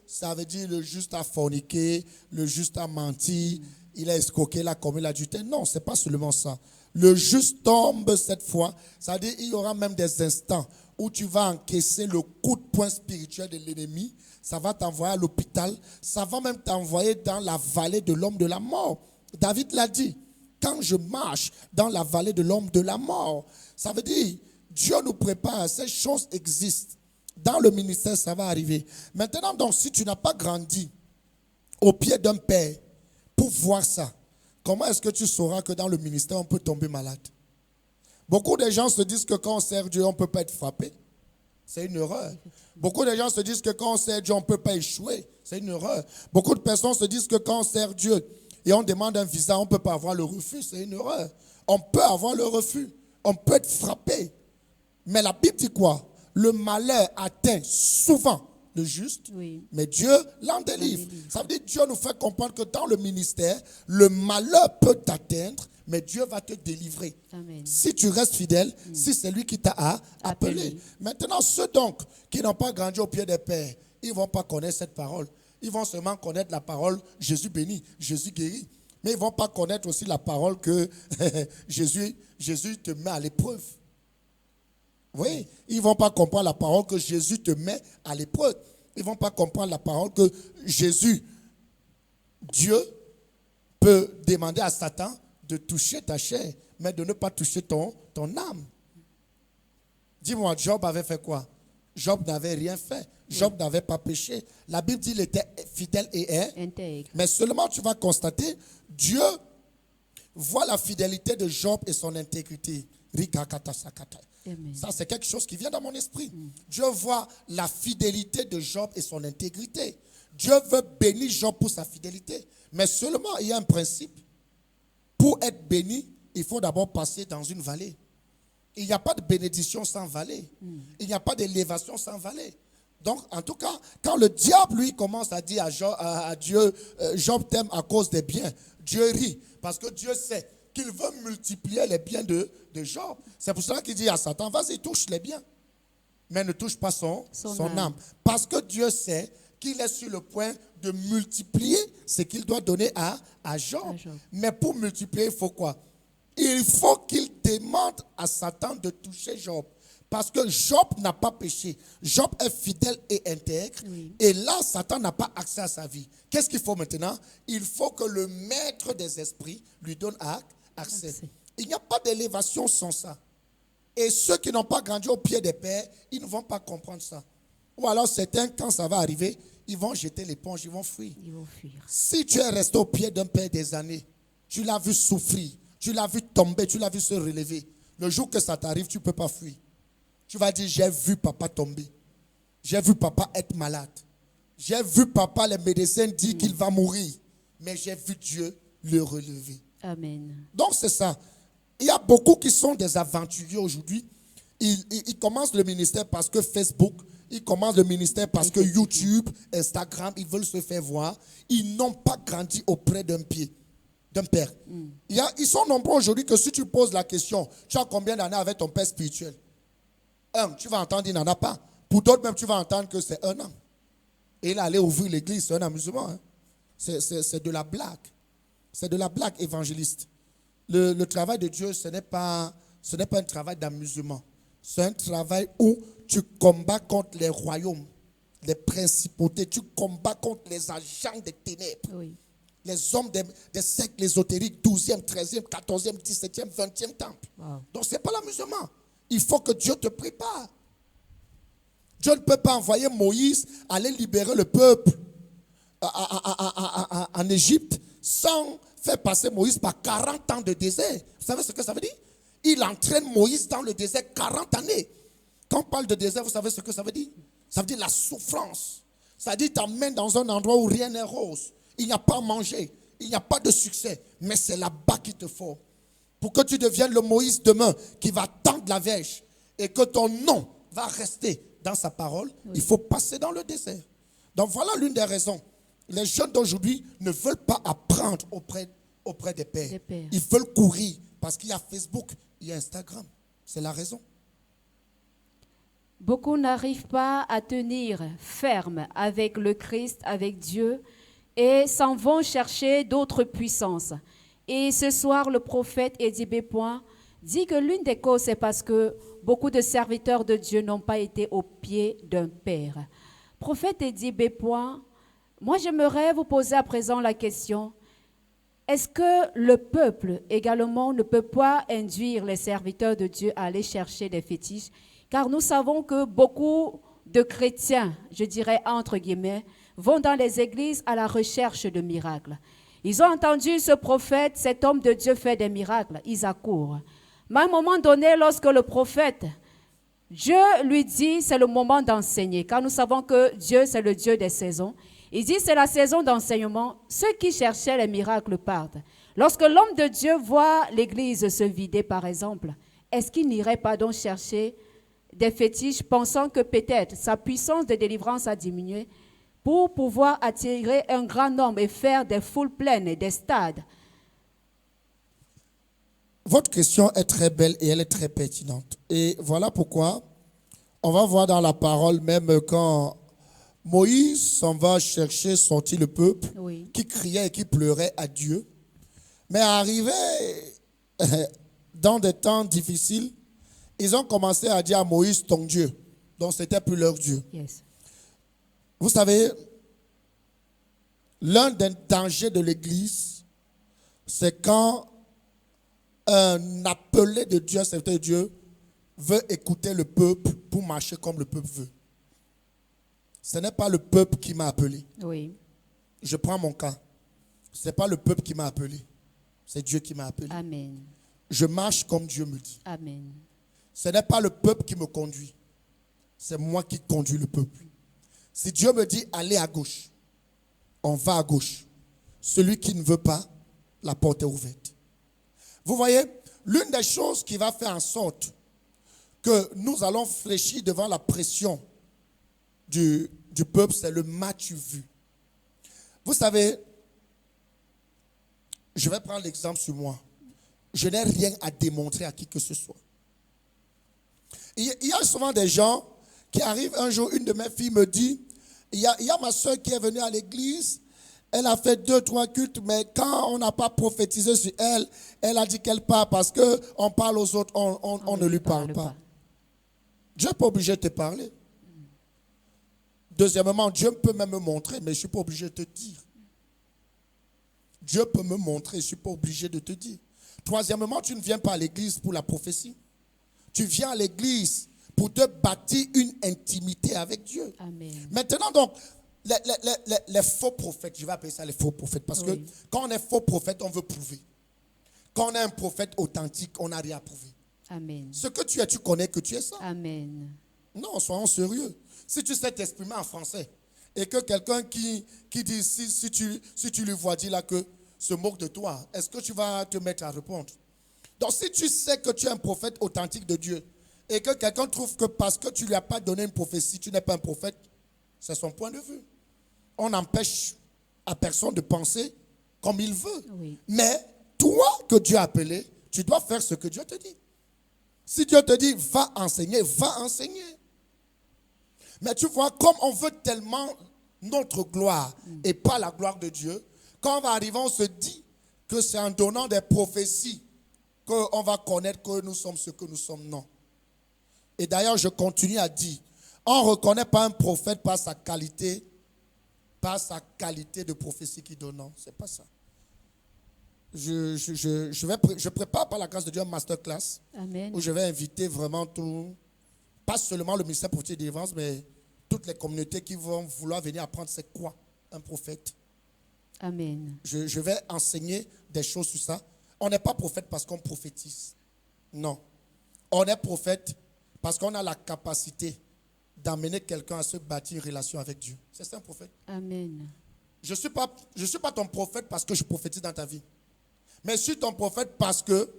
ça veut dire le juste a forniqué, le juste a menti, il a escroqué, il a commis l'adultère. Non, ce n'est pas seulement ça. Le juste tombe 7 fois, ça veut dire qu'il y aura même des instants où tu vas encaisser le coup de poing spirituel de l'ennemi, ça va t'envoyer à l'hôpital, ça va même t'envoyer dans la vallée de l'homme de la mort. David l'a dit, quand je marche dans la vallée de l'homme de la mort, ça veut dire, Dieu nous prépare, ces choses existent. Dans le ministère, ça va arriver. Maintenant, donc, si tu n'as pas grandi au pied d'un père pour voir ça, comment est-ce que tu sauras que dans le ministère, on peut tomber malade? Beaucoup de gens se disent que quand on sert Dieu, on ne peut pas être frappé. C'est une erreur. Beaucoup de gens se disent que quand on sert Dieu, on ne peut pas échouer. C'est une erreur. Beaucoup de personnes se disent que quand on sert Dieu et on demande un visa, on ne peut pas avoir le refus. C'est une erreur. On peut avoir le refus. On peut être frappé. Mais la Bible dit quoi? Le malheur atteint souvent le juste, Oui. mais Dieu l'en délivre. Ça veut dire que Dieu nous fait comprendre que dans le ministère, le malheur peut t'atteindre, mais mais Dieu va te délivrer. Amen. Si tu restes fidèle, si c'est lui qui t'a appelé. Appelé. Maintenant, ceux donc qui n'ont pas grandi au pied des pères, ils ne vont pas connaître cette parole. Ils vont seulement connaître la parole Jésus bénit, Jésus guérit. Mais ils ne vont pas connaître aussi la parole que Jésus te met à l'épreuve. Oui, ils ne vont pas comprendre la parole que Jésus te met à l'épreuve. Ils ne vont pas comprendre la parole que Jésus, Dieu, peut demander à Satan de toucher ta chair, mais de ne pas toucher ton âme. Dis-moi, Job avait fait quoi? Job n'avait rien fait. Job n'avait pas péché. La Bible dit qu'il était fidèle et Intègre. mais seulement tu vas constater, Dieu voit la fidélité de Job et son intégrité. Amen. Ça, c'est quelque chose qui vient dans mon esprit. Dieu voit la fidélité de Job et son intégrité. Dieu veut bénir Job pour sa fidélité. Mais seulement, il y a un principe. Pour être béni, il faut d'abord passer dans une vallée. Il n'y a pas de bénédiction sans vallée. Il n'y a pas d'élévation sans vallée. Donc, en tout cas, quand le diable, lui, commence à dire à Dieu, Job t'aime à cause des biens, Dieu rit. Parce que Dieu sait qu'il veut multiplier les biens de Job. C'est pour cela qu'il dit à Satan, vas-y, touche les biens. Mais ne touche pas son âme. Parce que Dieu sait qu'il est sur le point de multiplier ce qu'il doit donner à Job. Mais pour multiplier, il faut quoi? Il faut qu'il demande à Satan de toucher Job. Parce que Job n'a pas péché. Job est fidèle et intègre. Oui. Et là, Satan n'a pas accès à sa vie. Qu'est-ce qu'il faut maintenant? Il faut que le maître des esprits lui donne accès. Il n'y a pas d'élévation sans ça. Et ceux qui n'ont pas grandi au pied des pères, ils ne vont pas comprendre ça. Ou alors certains, quand ça va arriver, ils vont jeter l'éponge, ils vont fuir. Si tu es resté au pied d'un père des années, tu l'as vu souffrir, tu l'as vu tomber, tu l'as vu se relever. Le jour que ça t'arrive, tu ne peux pas fuir. Tu vas dire, j'ai vu papa tomber. J'ai vu papa être malade. J'ai vu papa, les médecins dire qu'il va mourir. Mais j'ai vu Dieu le relever. Amen. Donc c'est ça. Il y a beaucoup qui sont des aventuriers aujourd'hui. Ils commencent le ministère parce que Facebook, ils commencent le ministère parce que YouTube, Instagram, ils veulent se faire voir. Ils n'ont pas grandi auprès d'un père. Ils sont nombreux aujourd'hui que si tu poses la question, tu as combien d'années avec ton père spirituel? Tu vas entendre, il n'en a pas. Pour d'autres même, tu vas entendre que c'est 1 an. Et il allait ouvrir l'église, c'est un amusement. Hein? C'est de la blague. C'est de la blague évangéliste. Le travail de Dieu, ce n'est pas un travail d'amusement. C'est un travail où tu combats contre les royaumes, les principautés. Tu combats contre les agents des ténèbres. Oui. Les hommes des sectes ésotériques, 12e, 13e, 14e, 17e, 20e temple. Wow. Donc, ce n'est pas l'amusement. Il faut que Dieu te prépare. Dieu ne peut pas envoyer Moïse aller libérer le peuple en Égypte sans faire passer Moïse par 40 ans de désert. Vous savez ce que ça veut dire? Il entraîne Moïse dans le désert 40 années. Quand on parle de désert, vous savez ce que ça veut dire? Ça veut dire la souffrance. Ça veut dire qu'il t'emmène dans un endroit où rien n'est rose. Il n'y a pas à manger. Il n'y a pas de succès. Mais c'est là-bas qu'il te faut. Pour que tu deviennes le Moïse demain qui va tendre la verge et que ton nom va rester dans sa parole, il faut passer dans le désert. Donc voilà l'une des raisons. Les jeunes d'aujourd'hui ne veulent pas apprendre auprès des pères. Ils veulent courir parce qu'il y a Facebook, il y a Instagram. C'est la raison. Beaucoup n'arrivent pas à tenir ferme avec le Christ, avec Dieu, et s'en vont chercher d'autres puissances. Et ce soir, le prophète Eddie Bépoint dit que l'une des causes, c'est parce que beaucoup de serviteurs de Dieu n'ont pas été au pied d'un père. Prophète Eddie Bépoint, moi j'aimerais vous poser à présent la question, est-ce que le peuple également ne peut pas induire les serviteurs de Dieu à aller chercher des fétiches? Car nous savons que beaucoup de chrétiens, je dirais entre guillemets, vont dans les églises à la recherche de miracles. Ils ont entendu ce prophète, cet homme de Dieu fait des miracles. Ils accourent. Mais à un moment donné, lorsque le prophète, Dieu lui dit, c'est le moment d'enseigner. Car nous savons que Dieu, c'est le Dieu des saisons. Il dit, c'est la saison d'enseignement. Ceux qui cherchaient les miracles partent. Lorsque l'homme de Dieu voit l'église se vider, par exemple, est-ce qu'il n'irait pas donc chercher des fétiches, pensant que peut-être sa puissance de délivrance a diminué, pour pouvoir attirer un grand nombre et faire des foules pleines et des stades? Votre question est très belle et elle est très pertinente. Et voilà pourquoi on va voir dans la parole, même quand Moïse s'en va chercher, sortir le peuple, Oui. qui criait et qui pleurait à Dieu. Mais arrivé dans des temps difficiles, ils ont commencé à dire à Moïse, ton Dieu. Donc, c'était plus leur Dieu. Yes. Vous savez, l'un des dangers de l'Église, c'est quand un appelé de Dieu, un serviteur de Dieu, veut écouter le peuple pour marcher comme le peuple veut. Ce n'est pas le peuple qui m'a appelé. Oui. Je prends mon cas. Ce n'est pas le peuple qui m'a appelé. C'est Dieu qui m'a appelé. Amen. Je marche comme Dieu me dit. Amen. Ce n'est pas le peuple qui me conduit. C'est moi qui conduis le peuple. Si Dieu me dit allez à gauche, on va à gauche. Celui qui ne veut pas, la porte est ouverte. Vous voyez, l'une des choses qui va faire en sorte que nous allons fléchir devant la pression du peuple, c'est le m'as-tu vu. Vous savez, je vais prendre l'exemple sur moi. Je n'ai rien à démontrer à qui que ce soit. Il y a souvent des gens qui arrivent un jour, une de mes filles me dit, il y a ma soeur qui est venue à l'église, elle a fait 2-3 cultes, mais quand on n'a pas prophétisé sur elle, elle a dit qu'elle part parce qu'on parle aux autres, on ne lui parle pas. Dieu n'est pas obligé de te parler. Deuxièmement, Dieu peut même me montrer, mais je ne suis pas obligé de te dire. Dieu peut me montrer, je ne suis pas obligé de te dire. Troisièmement, tu ne viens pas à l'église pour la prophétie. Tu viens à l'église pour te bâtir une intimité avec Dieu. Amen. Maintenant, donc, les faux prophètes, je vais appeler ça les faux prophètes, parce que quand on est faux prophète, on veut prouver. Quand on est un prophète authentique, on n'a rien à prouver. Amen. Ce que tu es, tu connais que tu es ça. Amen. Non, soyons sérieux. Si tu sais t'exprimer en français et que quelqu'un qui dit, si tu lui vois dire là que se moque de toi, est-ce que tu vas te mettre à répondre? Donc si tu sais que tu es un prophète authentique de Dieu et que quelqu'un trouve que parce que tu ne lui as pas donné une prophétie, tu n'es pas un prophète, c'est son point de vue. On n'empêche à personne de penser comme il veut. Oui. Mais toi que Dieu a appelé, tu dois faire ce que Dieu te dit. Si Dieu te dit, va enseigner, va enseigner. Mais tu vois, comme on veut tellement notre gloire et pas la gloire de Dieu, quand on va arriver, on se dit que c'est en donnant des prophéties qu'on va connaître que nous sommes ce que nous sommes. Non. Et d'ailleurs, je continue à dire, on ne reconnaît pas un prophète par sa qualité de prophétie qu'il donne. Non, ce n'est pas ça. Je prépare par la grâce de Dieu un masterclass. Amen. Où je vais inviter vraiment tout, pas seulement le ministère prophétique et délivrance, mais toutes les communautés qui vont vouloir venir apprendre c'est quoi un prophète. Amen. Je vais enseigner des choses sur ça. On n'est pas prophète parce qu'on prophétise. Non. On est prophète parce qu'on a la capacité d'amener quelqu'un à se bâtir une relation avec Dieu. C'est ça un prophète. Amen. Je ne suis pas ton prophète parce que je prophétise dans ta vie. Mais je suis ton prophète parce que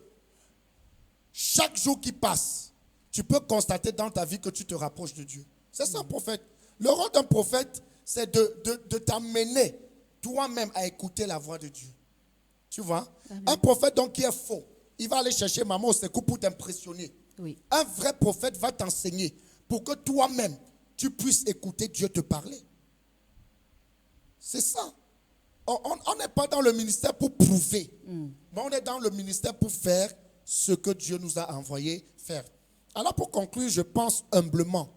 chaque jour qui passe, tu peux constater dans ta vie que tu te rapproches de Dieu. C'est ça un prophète. Le rôle d'un prophète, c'est de t'amener toi-même à écouter la voix de Dieu. Tu vois? Amen. Un prophète donc qui est faux, il va aller chercher maman au secours pour t'impressionner. Oui. Un vrai prophète va t'enseigner pour que toi-même, tu puisses écouter Dieu te parler. C'est ça. On n'est pas dans le ministère pour prouver, mais on est dans le ministère pour faire ce que Dieu nous a envoyé faire. Alors pour conclure, je pense humblement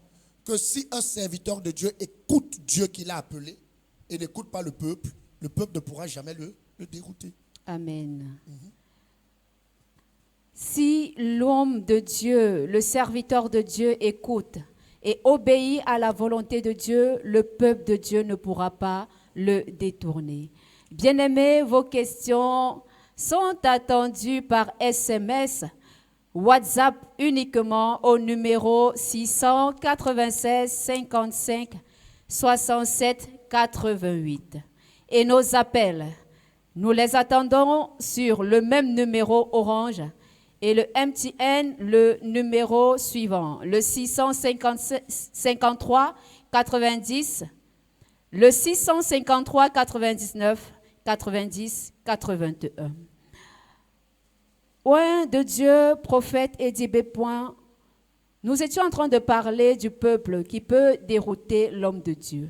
que si un serviteur de Dieu écoute Dieu qui l'a appelé et n'écoute pas le peuple ne pourra jamais le dérouter. Amen. Si l'homme de Dieu, le serviteur de Dieu écoute et obéit à la volonté de Dieu, le peuple de Dieu ne pourra pas le détourner. Bien-aimés, vos questions sont attendues par SMS, WhatsApp uniquement au numéro 696 55 67 88. Et nos appels, nous les attendons sur le même numéro orange et le MTN, le numéro suivant, le 653 90, le 653 99 90 81. Oint de Dieu, prophète Eddie B. Nous étions en train de parler du peuple qui peut dérouter l'homme de Dieu.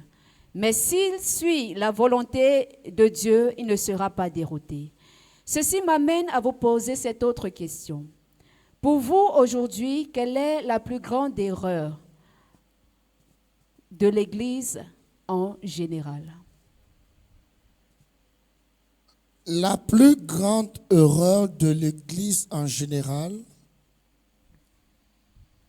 Mais s'il suit la volonté de Dieu, il ne sera pas dérouté. Ceci m'amène à vous poser cette autre question. Pour vous, aujourd'hui, quelle est la plus grande erreur de l'Église en général? La plus grande erreur de l'Église en général,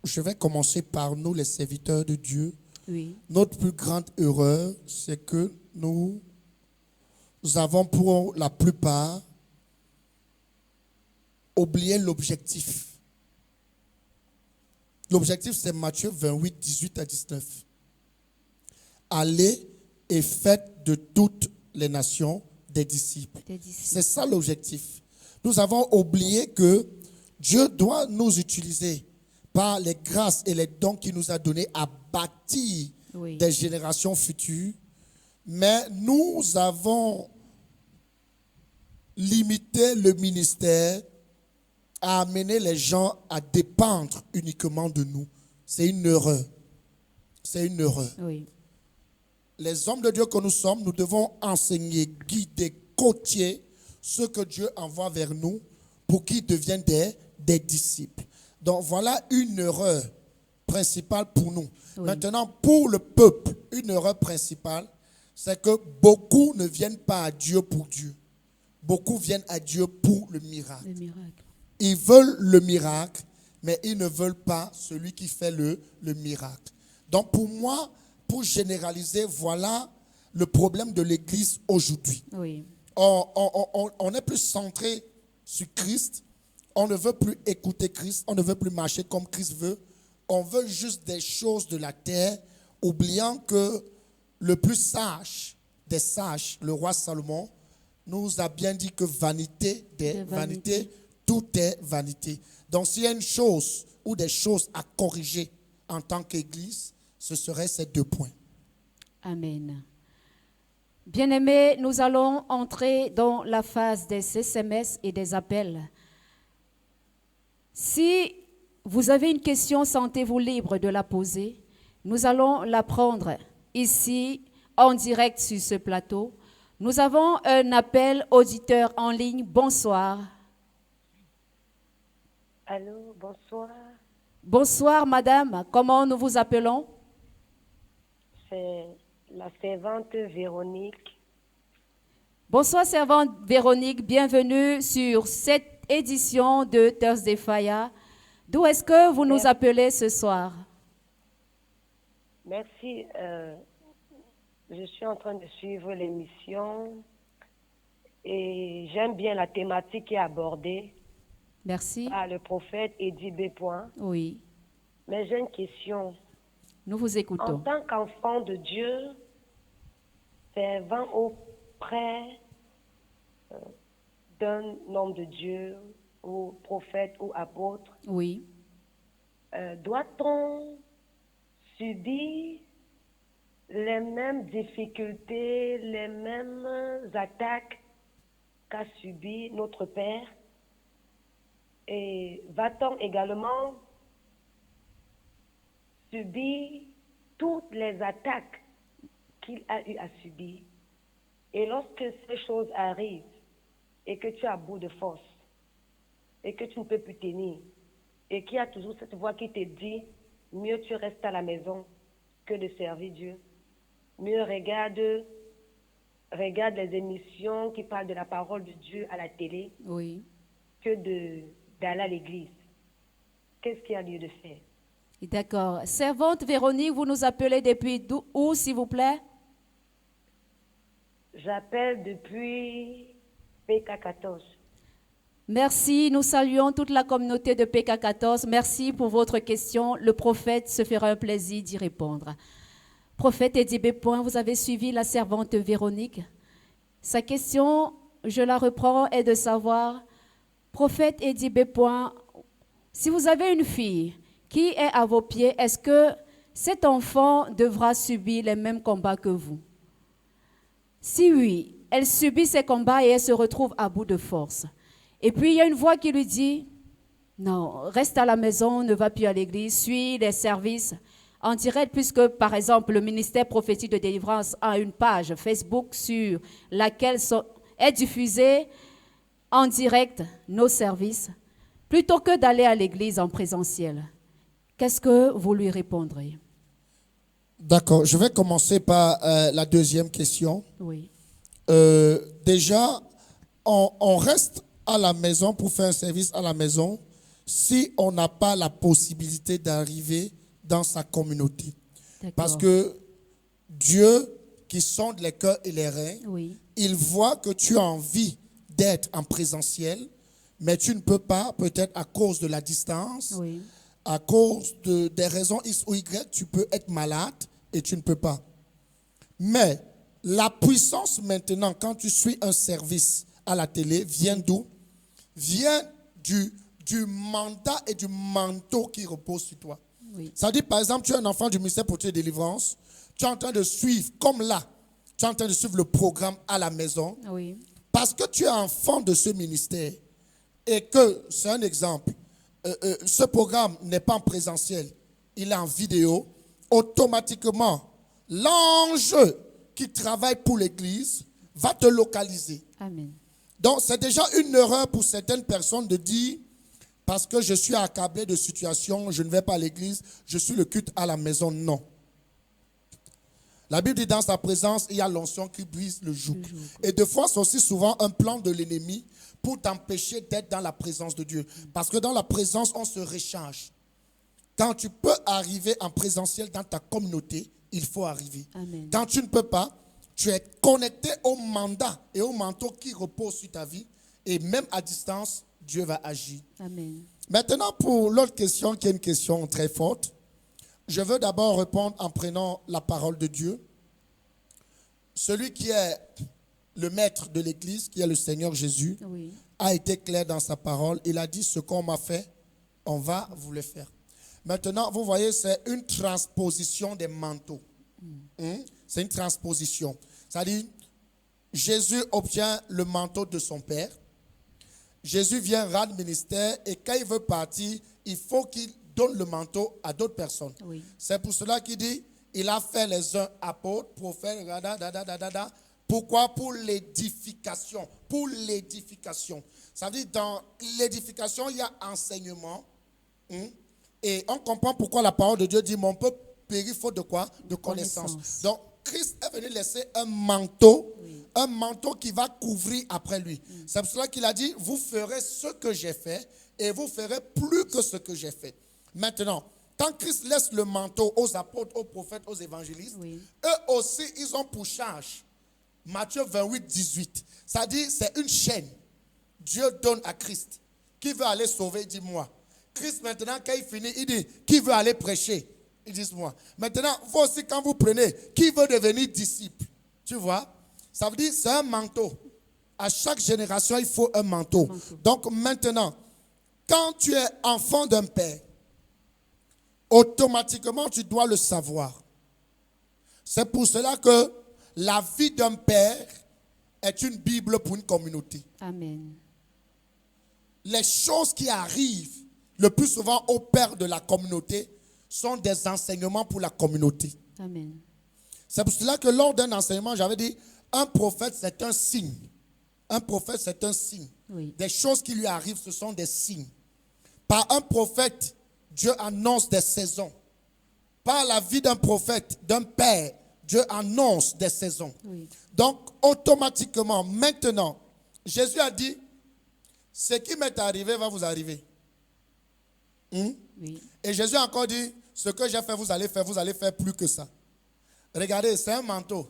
je vais commencer par nous, les serviteurs de Dieu. Oui. Notre plus grande erreur, c'est que nous avons pour la plupart oublié l'objectif. L'objectif, c'est Matthieu 28, 18 à 19. Allez et faites de toutes les nations des disciples. C'est ça l'objectif. Nous avons oublié que Dieu doit nous utiliser par les grâces et les dons qu'il nous a donnés à bâtir des générations futures. Mais nous avons limité le ministère à amener les gens à dépendre uniquement de nous. C'est une erreur. C'est une erreur. Oui. Les hommes de Dieu que nous sommes, nous devons enseigner, guider, coacher ceux que Dieu envoie vers nous pour qu'ils deviennent des disciples. Donc voilà une erreur principale pour nous. Oui. Maintenant, pour le peuple, une erreur principale, c'est que beaucoup ne viennent pas à Dieu pour Dieu. Beaucoup viennent à Dieu pour le miracle. Le miracle. Ils veulent le miracle, mais ils ne veulent pas celui qui fait le miracle. Donc pour moi, pour généraliser, voilà le problème de l'Église aujourd'hui. Oui. On est plus centré sur Christ. On ne veut plus écouter Christ. On ne veut plus marcher comme Christ veut. On veut juste des choses de la terre, oubliant que le plus sage des sages, le roi Salomon, nous a bien dit que vanité des vanités, tout est vanité. Donc s'il y a une chose ou des choses à corriger en tant qu'Église, ce serait ces 2 points. Amen. Bien-aimés, nous allons entrer dans la phase des SMS et des appels. Si vous avez une question, sentez-vous libre de la poser. Nous allons la prendre ici, en direct sur ce plateau. Nous avons un appel auditeur en ligne. Bonsoir. Allô, bonsoir. Bonsoir, madame. Comment nous vous appelons? C'est la servante Véronique. Bonsoir, servante Véronique. Bienvenue sur cette édition de Thursday Fire. D'où est-ce que vous nous appelez ce soir? Merci. Je suis en train de suivre l'émission et j'aime bien la thématique qui est abordée. Merci. Par le prophète Eddie B. Oui. Mais j'ai une question. Nous vous écoutons. En tant qu'enfant de Dieu, servant auprès d'un homme de Dieu, ou prophète ou apôtre, oui. Doit-on subir les mêmes difficultés, les mêmes attaques qu'a subi notre Père? Et va-t-on également subir toutes les attaques qu'il a eu à subir? Et lorsque ces choses arrivent et que tu es à bout de force et que tu ne peux plus tenir et qu'il y a toujours cette voix qui te dit mieux tu restes à la maison que de servir Dieu, mieux regarde les émissions qui parlent de la parole de Dieu à la télé, oui, que d'aller à l'église. Qu'est-ce qu'il y a lieu de faire? D'accord. Servante Véronique, vous nous appelez depuis où, s'il vous plaît? J'appelle depuis PK14. Merci. Nous saluons toute la communauté de PK14. Merci pour votre question. Le prophète se fera un plaisir d'y répondre. Prophète Eddie B. Vous avez suivi la servante Véronique. Sa question, je la reprends, est de savoir, prophète Eddie B. Si vous avez une fille qui est à vos pieds, est-ce que cet enfant devra subir les mêmes combats que vous? Si oui, elle subit ces combats et elle se retrouve à bout de force. Et puis il y a une voix qui lui dit, non, reste à la maison, ne va plus à l'église, suis les services en direct, puisque par exemple le ministère prophétique de délivrance a une page Facebook sur laquelle est diffusée en direct nos services, plutôt que d'aller à l'église en présentiel. Qu'est-ce que vous lui répondrez? D'accord, je vais commencer par la deuxième question. Oui, Déjà, on reste à la maison pour faire un service à la maison si on n'a pas la possibilité d'arriver dans sa communauté. d'accord. Parce que Dieu, qui sonde les cœurs et les reins, Oui, il voit que tu as envie d'être en présentiel, mais tu ne peux pas, peut-être à cause de la distance, oui, à cause des raisons X ou Y, tu peux être malade et tu ne peux pas. Mais la puissance maintenant, quand tu suis un service à la télé, vient d'où? Vient du mandat et du manteau qui repose sur toi. oui, Ça dit, par exemple, tu es un enfant du ministère pour de délivrance, tu es en train de suivre, comme là, tu es en train de suivre le programme à la maison, oui, parce que tu es enfant de ce ministère et que, c'est un exemple, ce programme n'est pas en présentiel, il est en vidéo, automatiquement, l'ange qui travaille pour l'église va te localiser. amen. Donc, c'est déjà une erreur pour certaines personnes de dire, parce que je suis accablé de situation, je ne vais pas à l'église, je suis le culte à la maison. Non. La Bible dit, dans sa présence, il y a l'onction qui brise le joug. Et des fois, c'est aussi souvent un plan de l'ennemi pour t'empêcher d'être dans la présence de Dieu. Parce que dans la présence, on se recharge. Quand tu peux arriver en présentiel dans ta communauté, il faut arriver. Amen. Quand tu ne peux pas, tu es connecté au mandat et au manteau qui repose sur ta vie. Et même à distance, Dieu va agir. Amen. Maintenant, pour l'autre question, qui est une question très forte, je veux d'abord répondre en prenant la parole de Dieu. Celui qui est le maître de l'Église, qui est le Seigneur Jésus, Oui, a été clair dans sa parole. Il a dit, ce qu'on m'a fait, on va vous le faire. Maintenant, vous voyez, c'est une transposition des manteaux. C'est une transposition. C'est-à-dire, Jésus obtient le manteau de son Père. Jésus vient rendre ministère et quand il veut partir, il faut qu'il donne le manteau à d'autres personnes. oui, C'est pour cela qu'il dit, il a fait les uns apôtres, prophètes, pourquoi? Pour l'édification. Pour l'édification. Ça veut dire, dans l'édification, il y a enseignement. Et on comprend pourquoi la parole de Dieu dit, mon peuple périt faute de quoi? De connaissance. Donc, Christ est venu laisser un manteau qui va couvrir après lui. C'est pour cela qu'il a dit, vous ferez ce que j'ai fait et vous ferez plus que ce que j'ai fait. Maintenant, quand Christ laisse le manteau aux apôtres, aux prophètes, aux évangélistes, Oui. eux aussi, ils ont pour charge Matthieu 28, 18. Ça dit, c'est une chaîne. Dieu donne à Christ. Qui veut aller sauver, dis-moi. Christ, maintenant, quand il finit, il dit, qui veut aller prêcher? Il dit, moi. Maintenant, vous aussi, quand vous prenez, qui veut devenir disciple? Tu vois? Ça veut dire, c'est un manteau. À chaque génération, il faut un manteau. Donc, maintenant, quand tu es enfant d'un père, automatiquement, tu dois le savoir. C'est pour cela que la vie d'un père est une Bible pour une communauté. Amen. Les choses qui arrivent le plus souvent au père de la communauté sont des enseignements pour la communauté. Amen. C'est pour cela que lors d'un enseignement, j'avais dit, un prophète, c'est un signe. Un prophète, c'est un signe. Oui. Des choses qui lui arrivent, ce sont des signes. Par un prophète, Dieu annonce des saisons. Par la vie d'un prophète, d'un père, Dieu annonce des saisons. Oui. Donc, automatiquement, maintenant, Jésus a dit, ce qui m'est arrivé va vous arriver. Oui. Et Jésus a encore dit, ce que j'ai fait, vous allez faire plus que ça. Regardez, c'est un manteau.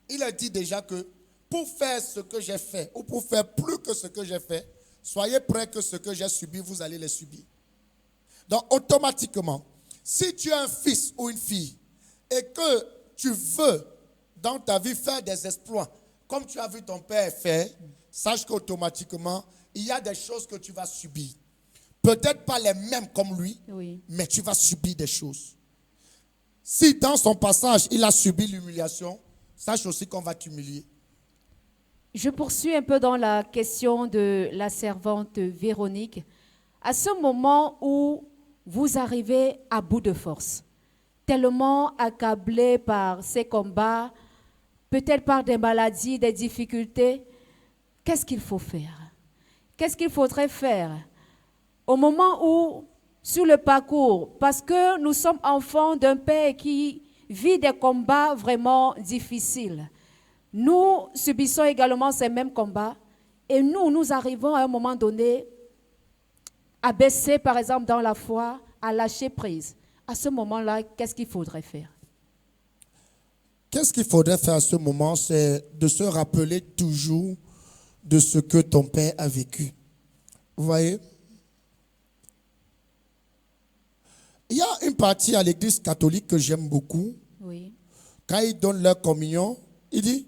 Il a dit déjà que pour faire ce que j'ai fait, ou pour faire plus que ce que j'ai fait, soyez prêts que ce que j'ai subi, vous allez les subir. Donc, automatiquement, si tu es un fils ou une fille, et que tu veux, dans ta vie, faire des exploits, comme tu as vu ton père faire, sache qu'automatiquement, il y a des choses que tu vas subir. Peut-être pas les mêmes comme lui, Oui. mais tu vas subir des choses. Si dans son passage, il a subi l'humiliation, sache aussi qu'on va t'humilier. Je poursuis un peu dans la question de la servante Véronique. À ce moment où vous arrivez à bout de force, tellement accablé par ces combats, peut-être par des maladies, des difficultés, qu'est-ce qu'il faut faire? Qu'est-ce qu'il faudrait faire au moment où, sur le parcours, parce que nous sommes enfants d'un père qui vit des combats vraiment difficiles, nous subissons également ces mêmes combats et nous arrivons à un moment donné à baisser, par exemple, dans la foi, à lâcher prise. À ce moment-là, qu'est-ce qu'il faudrait faire? Qu'est-ce qu'il faudrait faire à ce moment? C'est de se rappeler toujours de ce que ton père a vécu. Vous voyez? Il y a une partie à l'église catholique que j'aime beaucoup. Oui. Quand ils donnent leur communion, il dit,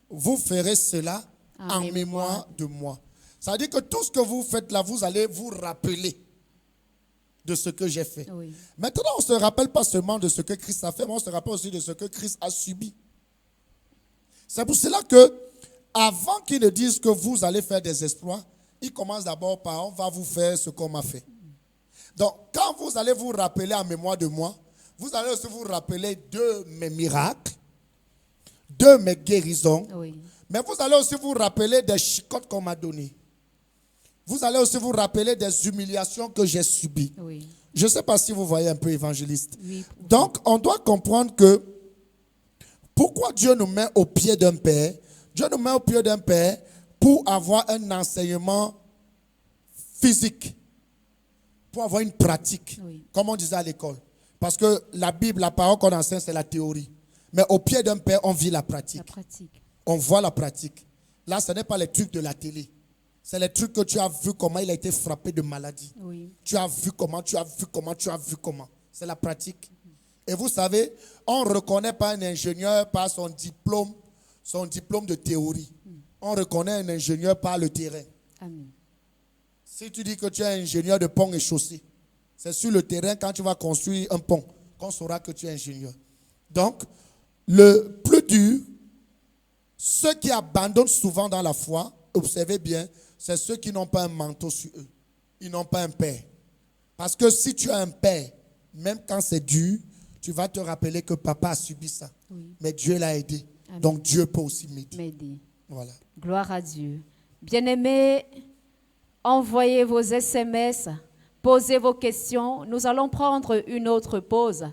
vous ferez cela en mémoire de moi. Ça veut dire que tout ce que vous faites là, vous allez vous rappeler de ce que j'ai fait. Oui. Maintenant, on ne se rappelle pas seulement de ce que Christ a fait, mais on se rappelle aussi de ce que Christ a subi. C'est pour cela que, avant qu'ils ne disent que vous allez faire des exploits, ils commencent d'abord par, on va vous faire ce qu'on m'a fait. Donc, quand vous allez vous rappeler en mémoire de moi, vous allez aussi vous rappeler de mes miracles, de mes guérisons, Oui. mais vous allez aussi vous rappeler des chicottes qu'on m'a données. Vous allez aussi vous rappeler des humiliations que j'ai subies. Oui. Je ne sais pas si vous voyez un peu, évangéliste. Oui. Donc, on doit comprendre que pourquoi Dieu nous met au pied d'un père? Dieu nous met au pied d'un père pour avoir un enseignement physique, pour avoir une pratique, Oui. comme on disait à l'école. Parce que la Bible, la parole qu'on enseigne, c'est la théorie. Mais au pied d'un père, on vit la pratique. La pratique. On voit la pratique. Là, ce n'est pas les trucs de la télé. C'est les trucs que tu as vu comment il a été frappé de maladie. Oui. Tu as vu comment. C'est la pratique. Et vous savez, on ne reconnaît pas un ingénieur par son diplôme de théorie. On reconnaît un ingénieur par le terrain. Amen. Si tu dis que tu es ingénieur de pont et chaussée, c'est sur le terrain, quand tu vas construire un pont, qu'on saura que tu es ingénieur. Donc, le plus dur, ceux qui abandonnent souvent dans la foi, observez bien, c'est ceux qui n'ont pas un manteau sur eux. Ils n'ont pas un père. Parce que si tu as un père, même quand c'est dur, tu vas te rappeler que papa a subi ça. Oui. Mais Dieu l'a aidé. Amen. Donc Dieu peut aussi m'aider. M'aider. Voilà. Gloire à Dieu. Bien-aimés, envoyez vos SMS, posez vos questions. Nous allons prendre une autre pause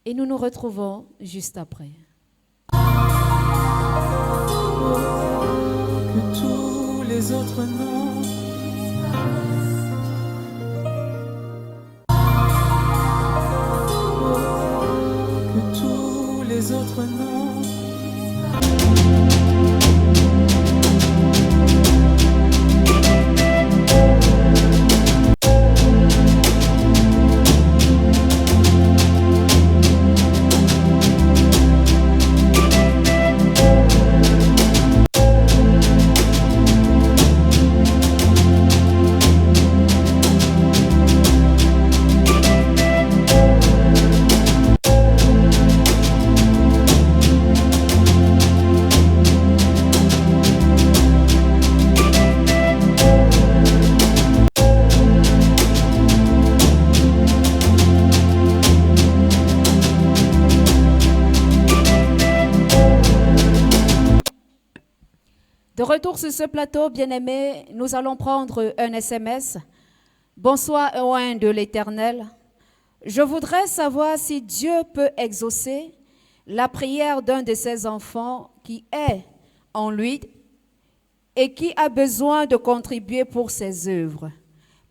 et nous nous retrouvons juste après. Que tous les autres noms que tous les autres noms De retour sur ce plateau, bien-aimés, nous allons prendre un SMS. Bonsoir, oint de l'Éternel. Je voudrais savoir si Dieu peut exaucer la prière d'un de ses enfants qui est en lui et qui a besoin de contribuer pour ses œuvres,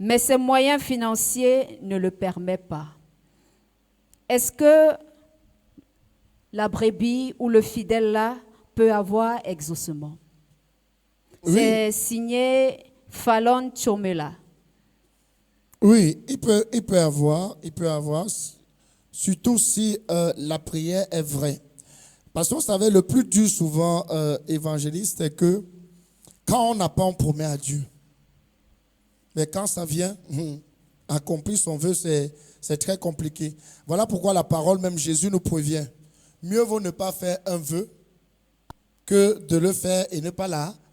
mais ses moyens financiers ne le permettent pas. Est-ce que la brebis ou le fidèle là peut avoir exaucement? Oui. C'est signé Fallon Chomela. Oui, il peut avoir, surtout si la prière est vraie. Parce que vous savez, le plus dur souvent, évangéliste, c'est que quand on n'a pas, on promet à Dieu. Mais quand ça vient, accomplir son vœu, c'est très compliqué. Voilà pourquoi la parole, même Jésus nous prévient. Mieux vaut ne pas faire un vœu que de le faire et ne pas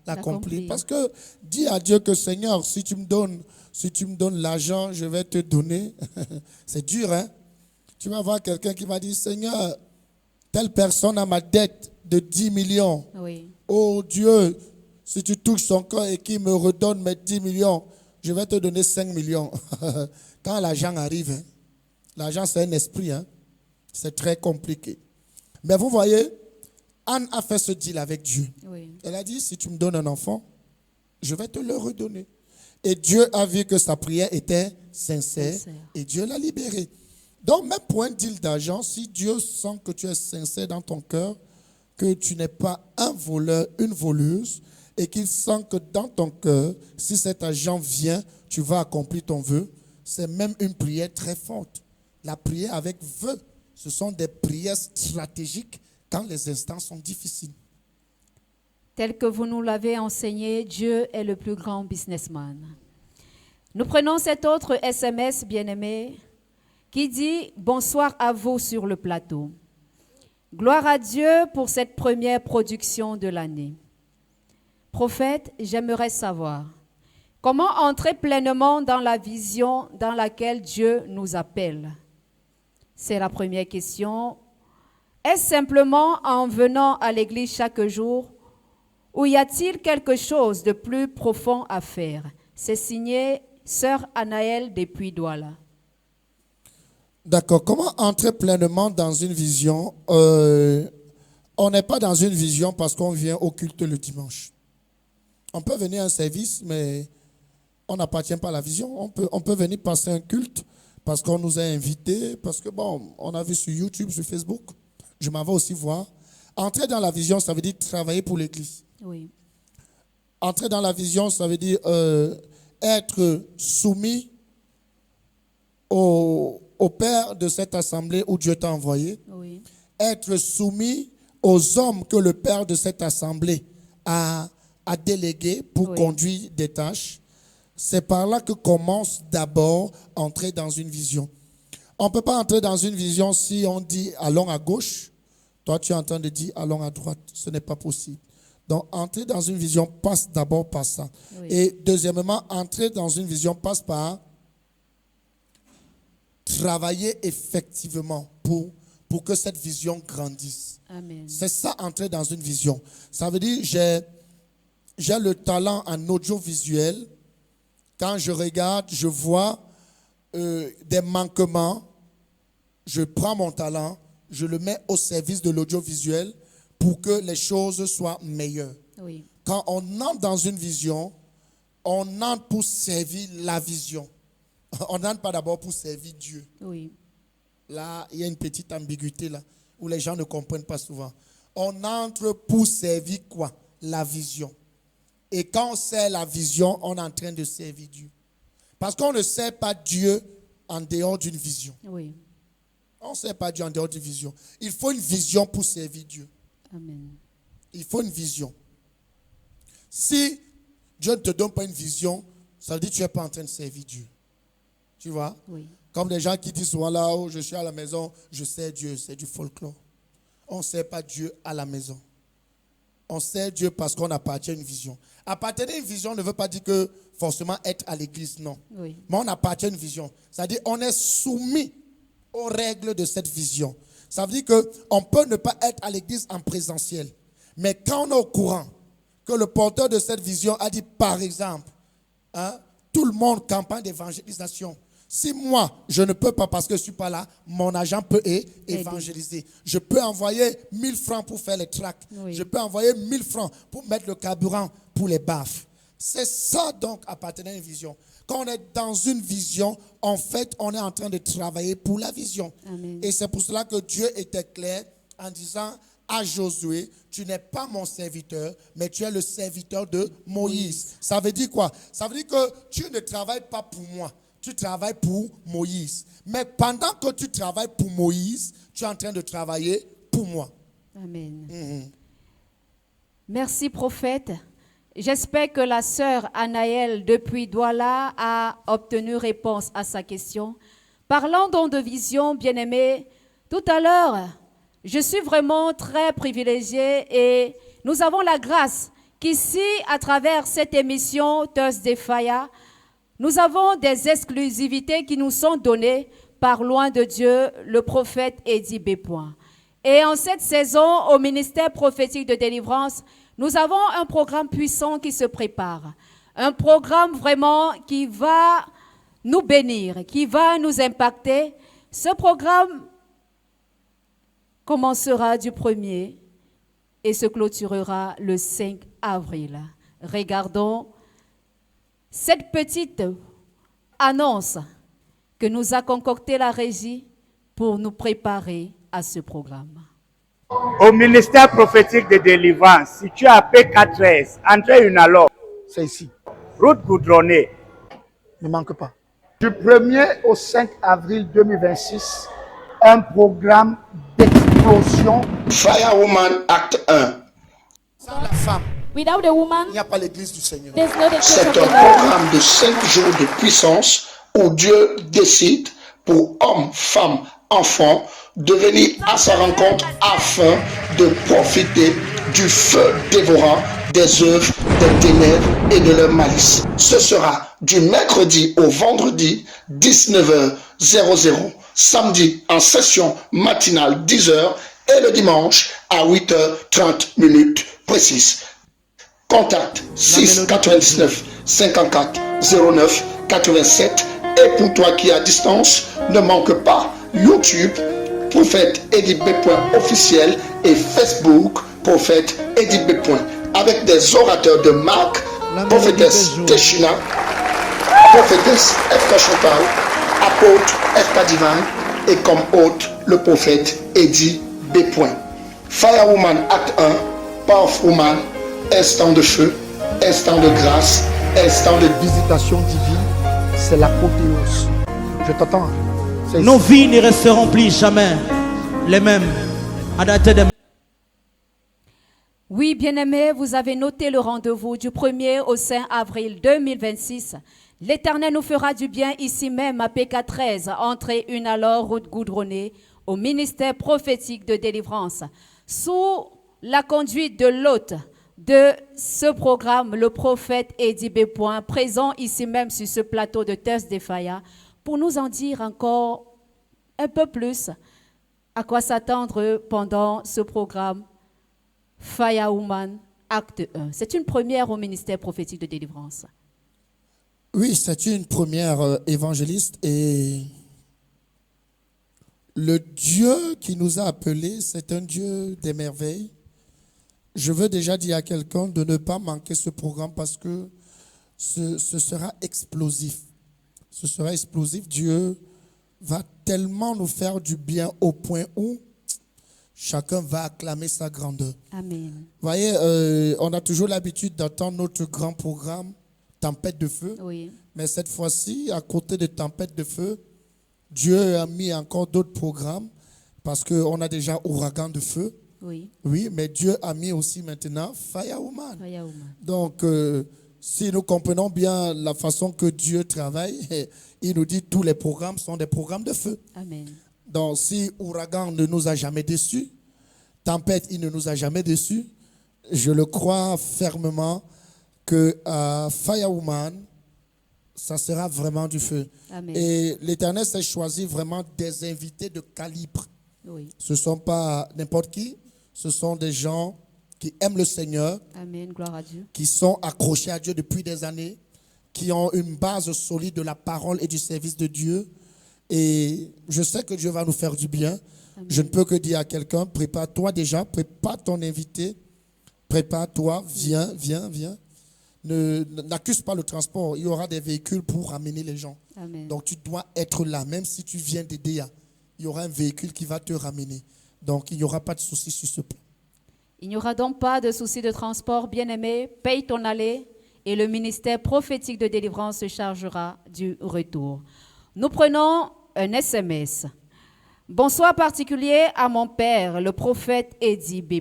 l'accomplir. Parce que dis à Dieu que Seigneur, si tu me donnes l'argent, je vais te donner. C'est dur, hein? Tu vas voir quelqu'un qui va dire, Seigneur, telle personne a ma dette de 10 millions. Oui. Oh Dieu, si tu touches son cœur et qu'il me redonne mes 10 millions, je vais te donner 5 millions. Quand l'argent arrive, hein, l'argent c'est un esprit, hein, c'est très compliqué. Mais vous voyez, Anne a fait ce deal avec Dieu. Oui. Elle a dit, si tu me donnes un enfant, je vais te le redonner. Et Dieu a vu que sa prière était sincère. Et Dieu l'a libérée. Donc, même pour un deal d'argent, si Dieu sent que tu es sincère dans ton cœur, que tu n'es pas un voleur, une voleuse, et qu'il sent que dans ton cœur, si cet argent vient, tu vas accomplir ton vœu, c'est même une prière très forte. La prière avec vœu, ce sont des prières stratégiques quand les instants sont difficiles. Tel que vous nous l'avez enseigné, Dieu est le plus grand businessman. Nous prenons cet autre SMS, bien-aimé, qui dit « Bonsoir à vous sur le plateau. Gloire à Dieu pour cette première production de l'année. Prophète, j'aimerais savoir comment entrer pleinement dans la vision dans laquelle Dieu nous appelle. » C'est la première question. Est-ce simplement en venant à l'église chaque jour ou y a-t-il quelque chose de plus profond à faire? C'est signé Sœur Anaëlle depuis Douala. D'accord. Comment entrer pleinement dans une vision? On n'est pas dans une vision parce qu'on vient au culte le dimanche. On peut venir à un service, mais on n'appartient pas à la vision. On peut venir passer un culte parce qu'on nous a invités, parce que bon, on a vu sur YouTube, sur Facebook. Je m'en vais aussi voir. Entrer dans la vision, ça veut dire travailler pour l'église. Oui. Entrer dans la vision, ça veut dire être soumis au Père de cette assemblée où Dieu t'a envoyé. Oui. Être soumis aux hommes que le Père de cette assemblée a délégués pour conduire des tâches. C'est par là que commence d'abord entrer dans une vision. On ne peut pas entrer dans une vision si on dit allons à gauche. Toi, tu es en train de dire allons à droite. Ce n'est pas possible. Donc, entrer dans une vision passe d'abord par ça. Oui. Et deuxièmement, entrer dans une vision passe par travailler effectivement pour que cette vision grandisse. Amen. C'est ça, entrer dans une vision. Ça veut dire, j'ai le talent en audiovisuel. Quand je regarde, je vois des manquements. Je prends mon talent, je le mets au service de l'audiovisuel pour que les choses soient meilleures. Oui. Quand on entre dans une vision, on entre pour servir la vision. On n'entre pas d'abord pour servir Dieu. Oui. Là, il y a une petite ambiguïté là, où les gens ne comprennent pas souvent. On entre pour servir quoi? La vision. Et quand on sert la vision, on est en train de servir Dieu. Parce qu'on ne sert pas Dieu en dehors d'une vision. Oui. On ne sert pas Dieu en dehors d'une vision. Il faut une vision pour servir Dieu. Amen. Il faut une vision. Si Dieu ne te donne pas une vision, ça veut dire que tu n'es pas en train de servir Dieu. Tu vois? Oui. Comme les gens qui disent souvent là où je suis à la maison, je sers Dieu, c'est du folklore. On ne sert pas Dieu à la maison. On sert Dieu parce qu'on appartient à une vision. Appartenir à une vision ne veut pas dire que forcément être à l'église, non. Oui. Mais on appartient à une vision. C'est-à-dire qu'on est soumis aux règles de cette vision. Ça veut dire qu'on peut ne pas être à l'église en présentiel. Mais quand on est au courant que le porteur de cette vision a dit, par exemple, tout le monde campagne d'évangélisation. Si moi, je ne peux pas parce que je ne suis pas là, mon agent peut évangéliser. Je peux envoyer 1000 francs pour faire les tracts. Oui. Je peux envoyer 1000 francs pour mettre le carburant pour les baffes. C'est ça donc appartenir à une vision. Quand on est dans une vision, en fait, on est en train de travailler pour la vision. Amen. Et c'est pour cela que Dieu était clair en disant à Josué, tu n'es pas mon serviteur, mais tu es le serviteur de Moïse. Oui. Ça veut dire quoi? Ça veut dire que tu ne travailles pas pour moi. Tu travailles pour Moïse. Mais pendant que tu travailles pour Moïse, tu es en train de travailler pour moi. Amen. Mm-hmm. Merci, prophète. J'espère que la sœur Anaëlle depuis Douala a obtenu réponse à sa question. Parlant donc de vision, bien-aimé, tout à l'heure, je suis vraiment très privilégiée et nous avons la grâce qu'ici, à travers cette émission Thursday Fire, nous avons des exclusivités qui nous sont données par loin de Dieu, le prophète Eddie B. Et en cette saison, au ministère prophétique de délivrance, nous avons un programme puissant qui se prépare. Un programme vraiment qui va nous bénir, qui va nous impacter. Ce programme commencera du 1er et se clôturera le 5 avril. Regardons cette petite annonce que nous a concocté la régie pour nous préparer à ce programme. Au ministère prophétique de délivrance, situé à P4S, André Unalor, C'est ici. route goudronnée. Ne manque pas. Du 1er au 5 avril 2026, un programme d'explosion. Firewoman Acte 1. Sans la femme, Without a woman, il n'y a pas l'église du Seigneur. there's no the church C'est of the un Lord. programme de 5 jours de puissance où Dieu décide pour hommes, femmes, enfants de venir à sa rencontre afin de profiter du feu dévorant des œuvres des ténèbres et de leur malice. Ce sera du mercredi au vendredi 19h00, samedi en session matinale 10h et le dimanche à 8h30 précise. Contact 6 99 54 09 87 et pour toi qui es à distance, ne manque pas YouTube, Prophète Eddie B. officiel et Facebook, Prophète Eddie B. avec des orateurs de marque, Prophétesse Teshina, Prophétesse F.K. Chantal, apôtre F.K. Divine et comme hôte le prophète Eddie B. Firewoman Acte 1, Powerful Woman, instant de feu, instant de grâce, instant de Visitation divine, c'est l'apothéose. Je t'attends. C'est Nos ici. vies ne resteront plus jamais les mêmes. À dater de Oui, bien-aimés, vous avez noté le rendez-vous du 1er au 5 avril 2026. L'Éternel nous fera du bien ici même à PK13, entrée Unalor, route goudronnée, au ministère prophétique de délivrance. Sous la conduite de l'hôte de ce programme, le prophète Eddie B. présent ici même sur ce plateau de Thursday Fire, pour nous en dire encore un peu plus à quoi s'attendre pendant ce programme Firewoman Acte 1. C'est une première au ministère prophétique de délivrance. Oui, c'est une première évangéliste et le Dieu qui nous a appelés, c'est un Dieu des merveilles. Je veux déjà dire à quelqu'un de ne pas manquer ce programme parce que ce sera explosif. Ce sera explosif. Dieu va tellement nous faire du bien au point où chacun va acclamer sa grandeur. Amen. Vous voyez, on a toujours l'habitude d'entendre notre grand programme, Tempête de feu. Oui. Mais cette fois-ci, à côté de Tempête de feu, Dieu a mis encore d'autres programmes parce qu'on a déjà Ouragan de feu. Oui. Oui, mais Dieu a mis aussi maintenant Firewoman. Firewoman. Donc, si nous comprenons bien la façon que Dieu travaille, il nous dit que tous les programmes sont des programmes de feu. Amen. Donc, si Ouragan ne nous a jamais déçus, Tempête, il ne nous a jamais déçus, je le crois fermement que Firewoman, ça sera vraiment du feu. Amen. Et l'Éternel s'est choisi vraiment des invités de calibre. Oui. Ce ne sont pas n'importe qui, ce sont des gens qui aiment le Seigneur, Amen. Gloire à Dieu. qui sont accrochés à Dieu depuis des années, qui ont une base solide de la parole et du service de Dieu. Et je sais que Dieu va nous faire du bien. Amen. Je ne peux que dire à quelqu'un, prépare-toi déjà, prépare ton invité, prépare-toi, viens. N'accuse pas le transport, il y aura des véhicules pour ramener les gens. Amen. Donc tu dois être là, même si tu viens d'aider, il y aura un véhicule qui va te ramener. Donc il n'y aura pas de souci sur ce plan. Il n'y aura donc pas de souci de transport, bien-aimé. Paye ton aller et le ministère prophétique de délivrance se chargera du retour. Nous prenons un SMS. Bonsoir particulier à mon père, le prophète Eddie B.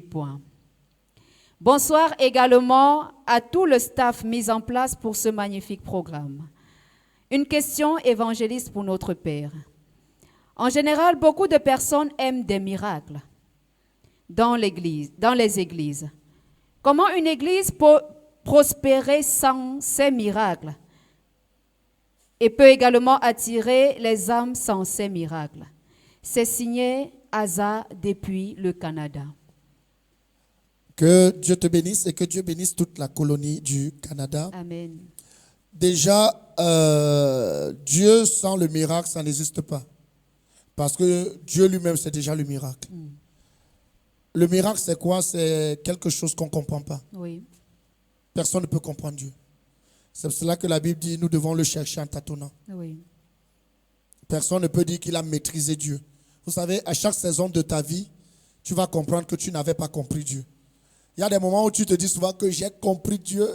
Bonsoir également à tout le staff mis en place pour ce magnifique programme. Une question évangéliste pour notre père. En général, beaucoup de personnes aiment des miracles dans les églises. Comment une église peut prospérer sans ces miracles et peut également attirer les âmes sans ces miracles? C'est signé Asa depuis le Canada. Que Dieu te bénisse et que Dieu bénisse toute la colonie du Canada. Amen. Déjà, Dieu sans le miracle, ça n'existe pas. Parce que Dieu lui-même, c'est déjà le miracle. Le miracle, c'est quoi? C'est quelque chose qu'on ne comprend pas. Oui. Personne ne peut comprendre Dieu. C'est pour cela que la Bible dit, nous devons le chercher en tâtonnant. Oui. Personne ne peut dire qu'il a maîtrisé Dieu. Vous savez, à chaque saison de ta vie, tu vas comprendre que tu n'avais pas compris Dieu. Il y a des moments où tu te dis souvent que j'ai compris Dieu.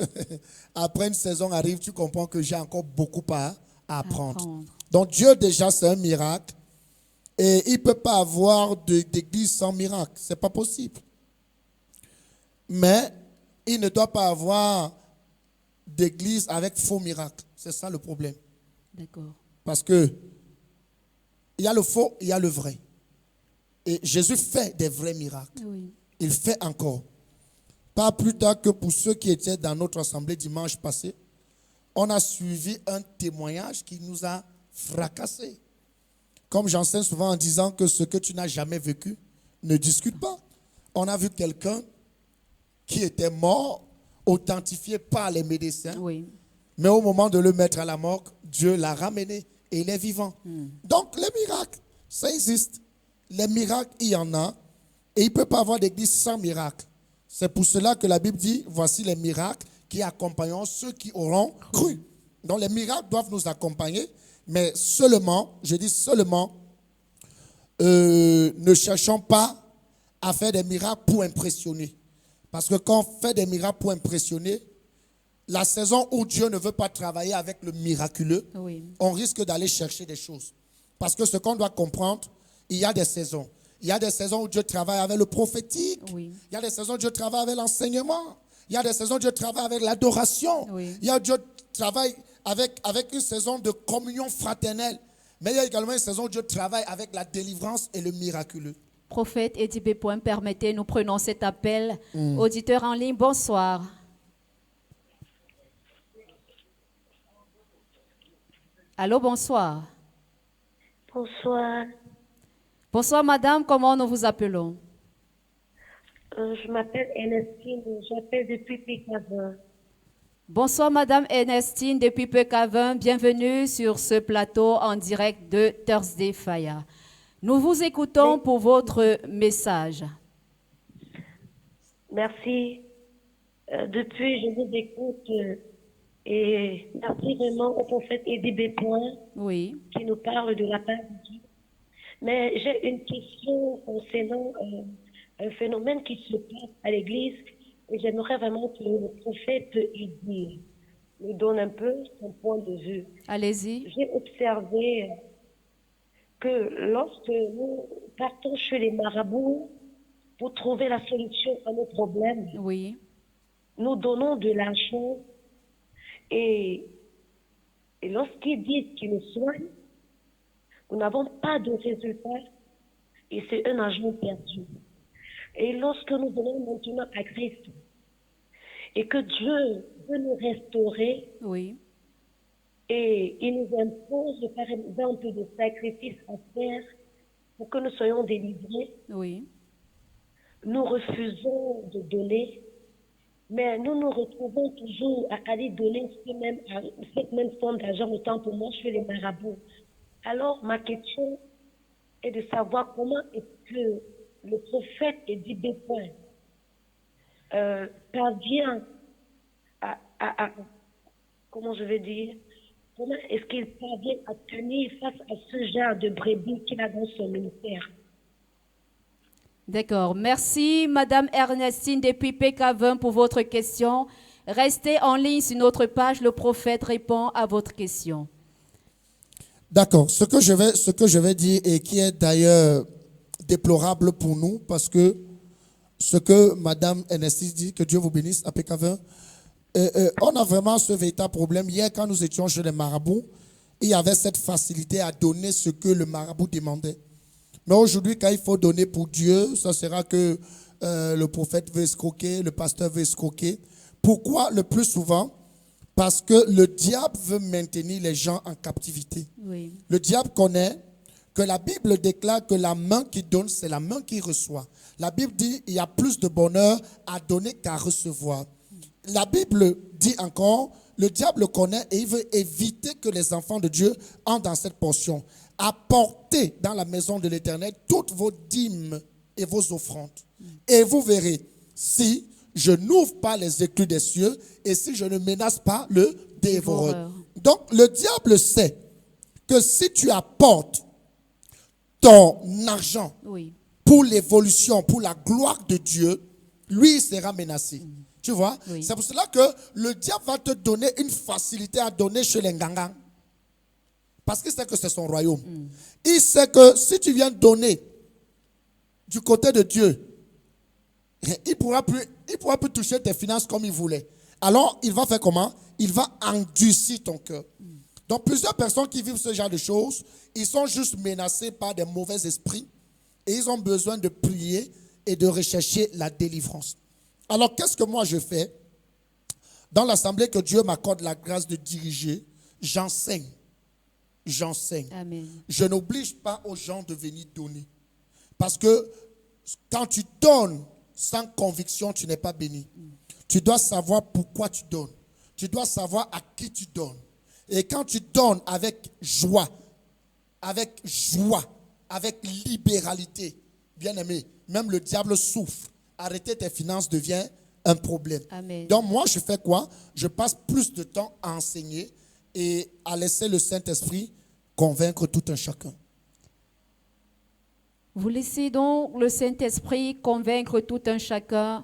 Après une saison arrive, tu comprends que j'ai encore beaucoup à apprendre. Donc Dieu déjà, c'est un miracle. Et il ne peut pas avoir d'église sans miracle. Ce n'est pas possible. Mais il ne doit pas avoir d'église avec faux miracles. C'est ça le problème. D'accord. Parce que il y a le faux, il y a le vrai. Et Jésus fait des vrais miracles. Oui. Il fait encore. Pas plus tard que pour ceux qui étaient dans notre assemblée dimanche passé, on a suivi un témoignage qui nous a fracassés. Comme j'enseigne souvent en disant que ce que tu n'as jamais vécu, ne discute pas. On a vu quelqu'un qui était mort, authentifié par les médecins, Oui. mais au moment de le mettre à la morgue, Dieu l'a ramené et il est vivant. Donc les miracles, ça existe. Les miracles, il y en a et il ne peut pas avoir d'église sans miracle. C'est pour cela que la Bible dit, voici les miracles qui accompagneront ceux qui auront cru. Donc les miracles doivent nous accompagner, mais seulement, je dis seulement, ne cherchons pas à faire des miracles pour impressionner. Parce que quand on fait des miracles pour impressionner, la saison où Dieu ne veut pas travailler avec le miraculeux, Oui. on risque d'aller chercher des choses. Parce que ce qu'on doit comprendre, il y a des saisons. Il y a des saisons où Dieu travaille avec le prophétique. Oui. Il y a des saisons où Dieu travaille avec l'enseignement. Il y a des saisons où Dieu travaille avec l'adoration. Oui. Il y a Dieu travaille avec une saison de communion fraternelle. Mais il y a également une saison où Dieu travaille avec la délivrance et le miraculeux. Prophète Eddie B. Permettez, nous prenons cet appel. Auditeur en ligne, bonsoir. Allô, bonsoir. Bonsoir. Bonsoir, madame. Comment nous vous appelons? Je m'appelle Ernestine. J'appelle depuis Pécavin. Bonsoir, madame Ernestine, depuis Pécavin. Bienvenue sur ce plateau en direct de Thursday Fire. Nous vous écoutons pour votre message. Merci. Depuis, je vous écoute et merci vraiment au prophète Eddie B. Oui. Qui nous parle de la part de Dieu. Mais j'ai une question concernant un phénomène qui se passe à l'église et j'aimerais vraiment que le prophète Eddie nous donne un peu son point de vue. Allez-y. J'ai observé que lorsque nous partons chez les marabouts pour trouver la solution à nos problèmes, oui, nous donnons de l'argent et lorsqu'ils disent qu'ils nous soignent, nous n'avons pas de résultat et c'est un argent perdu. Et lorsque nous venons maintenant à Christ et que Dieu veut nous restaurer, oui, et il nous impose par exemple des sacrifices à faire pour que nous soyons délivrés, oui, nous refusons de donner, mais nous nous retrouvons toujours à aller donner cette même somme d'argent, autant pour moi, chez les marabouts. Alors, ma question est de savoir comment est-ce que le prophète Eddie B. Parvient à comment je vais dire, comment est-ce qu'il parvient à tenir face à ce genre de brebis qu'il a dans son ministère? D'accord. Merci, madame Ernestine depuis Pécavin pour votre question. Restez en ligne sur notre page. Le prophète répond à votre question. D'accord. Ce que je vais dire et qui est d'ailleurs déplorable pour nous, parce que ce que madame Ernestine dit, que Dieu vous bénisse à Pécavin, on a vraiment ce véritable problème. Hier, quand nous étions chez les marabouts, il y avait cette facilité à donner ce que le marabout demandait. Mais aujourd'hui, quand il faut donner pour Dieu, ça sera que le prophète veut escroquer, le pasteur veut escroquer. Pourquoi le plus souvent? Parce que le diable veut maintenir les gens en captivité. Oui. Le diable connaît que la Bible déclare que la main qui donne, c'est la main qui reçoit. La Bible dit il y a plus de bonheur à donner qu'à recevoir. La Bible dit encore, le diable connaît et il veut éviter que les enfants de Dieu entrent dans cette portion. Apportez dans la maison de l'Éternel toutes vos dîmes et vos offrandes. Et vous verrez, si je n'ouvre pas les écluses des cieux et si je ne menace pas le dévoreur. Donc le diable sait que si tu apportes ton argent pour l'évolution, pour la gloire de Dieu, lui il sera menacé. Tu vois? Oui. C'est pour cela que le diable va te donner une facilité à donner chez les ngangans. Parce qu'il sait que c'est son royaume. Il sait que si tu viens donner du côté de Dieu, il pourra plus toucher tes finances comme il voulait. Alors, il va faire comment? Il va endurcir ton cœur. Donc, plusieurs personnes qui vivent ce genre de choses, ils sont juste menacés par des mauvais esprits et ils ont besoin de prier et de rechercher la délivrance. Alors, qu'est-ce que moi je fais? Dans l'assemblée que Dieu m'accorde la grâce de diriger, j'enseigne. Amen. Je n'oblige pas aux gens de venir donner. Parce que quand tu donnes sans conviction, tu n'es pas béni. Tu dois savoir pourquoi tu donnes. Tu dois savoir à qui tu donnes. Et quand tu donnes avec joie, avec libéralité, bien aimé, même le diable souffre. Arrêter tes finances devient un problème. Amen. Donc moi, je fais quoi? Je passe plus de temps à enseigner et à laisser le Saint-Esprit convaincre tout un chacun. Vous laissez donc le Saint-Esprit convaincre tout un chacun.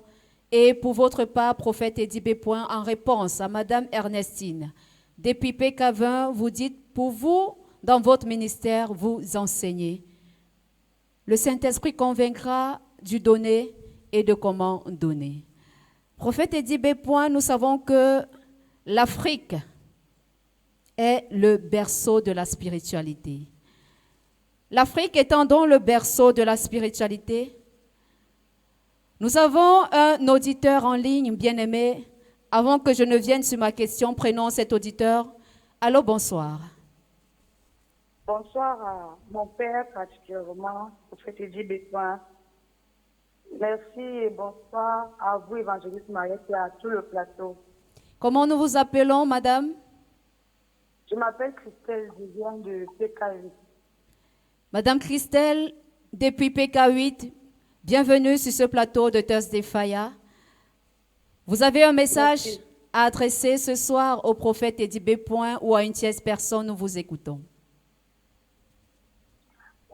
Et pour votre part, prophète Eddie B. en réponse à Madame Ernestine, depuis PK20, vous dites, pour vous, dans votre ministère, vous enseignez. Le Saint-Esprit convaincra du donner et de comment donner. Prophète Eddie B. nous savons que l'Afrique est le berceau de la spiritualité. L'Afrique étant donc le berceau de la spiritualité, nous avons un auditeur en ligne, bien-aimé. Avant que je ne vienne sur ma question, prenons cet auditeur. Allô, bonsoir. Bonsoir à mon père, particulièrement, prophète Eddie B. Merci et bonsoir à vous, évangéliste Mariette, et à tout le plateau. Comment nous vous appelons, madame? Je m'appelle Christelle, je viens de PK8. Madame Christelle, depuis PK8, bienvenue sur ce plateau de Thursday Fire. Vous avez un message à adresser ce soir au prophète Eddie B. ou à une tierce personne, nous vous écoutons.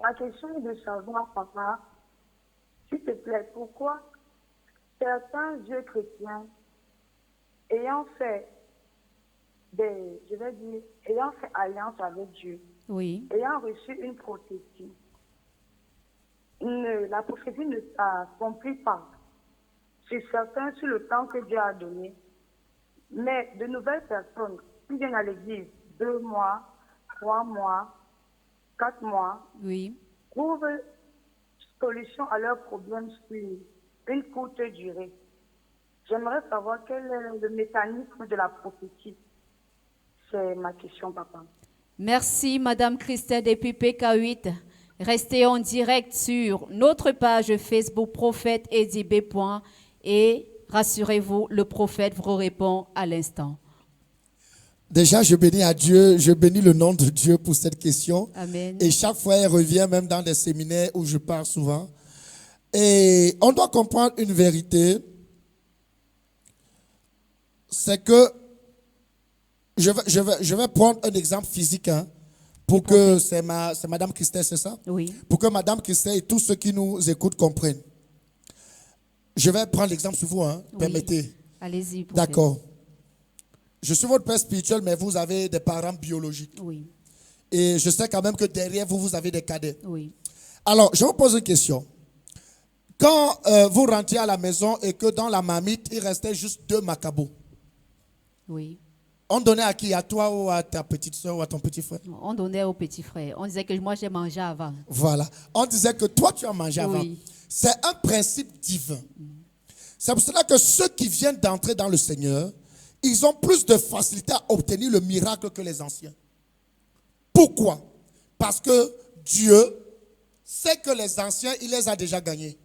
Ma question est de savoir, papa, s'il te plaît, pourquoi certains vieux chrétiens, ayant fait alliance avec Dieu, ayant reçu une prophétie, la prophétie ne s'accomplit pas sur certains sur le temps que Dieu a donné, mais de nouvelles personnes qui viennent à l'église 2 mois, 3 mois, 4 mois, trouvent solution à leurs problèmes sur une courte durée. J'aimerais savoir quel est le mécanisme de la prophétie. C'est ma question, papa. Merci, Madame Christelle depuis PK8. Restez en direct sur notre page Facebook Prophète Eddie B. et rassurez-vous, le prophète vous répond à l'instant. Déjà, je bénis à Dieu, je bénis le nom de Dieu pour cette question. Amen. Et chaque fois, elle revient même dans des séminaires où je pars souvent. Et on doit comprendre une vérité, c'est que je vais prendre un exemple physique, pour que c'est Madame Christelle, c'est ça? Oui. Pour que Madame Christelle et tous ceux qui nous écoutent comprennent. Je vais prendre l'exemple sur vous, permettez. Allez-y. D'accord. Je suis votre père spirituel, mais vous avez des parents biologiques. Oui. Et je sais quand même que derrière vous, vous avez des cadets. Oui. Alors, je vous pose une question. Quand vous rentriez à la maison et que dans la marmite, il restait juste 2 macabos. Oui. On donnait à qui? À toi ou à ta petite soeur ou à ton petit frère? On donnait au petit frère. On disait que moi, j'ai mangé avant. Voilà. On disait que toi, tu as mangé avant. Oui. C'est un principe divin. C'est pour cela que ceux qui viennent d'entrer dans le Seigneur, ils ont plus de facilité à obtenir le miracle que les anciens. Pourquoi? Parce que Dieu sait que les anciens, il les a déjà gagnés.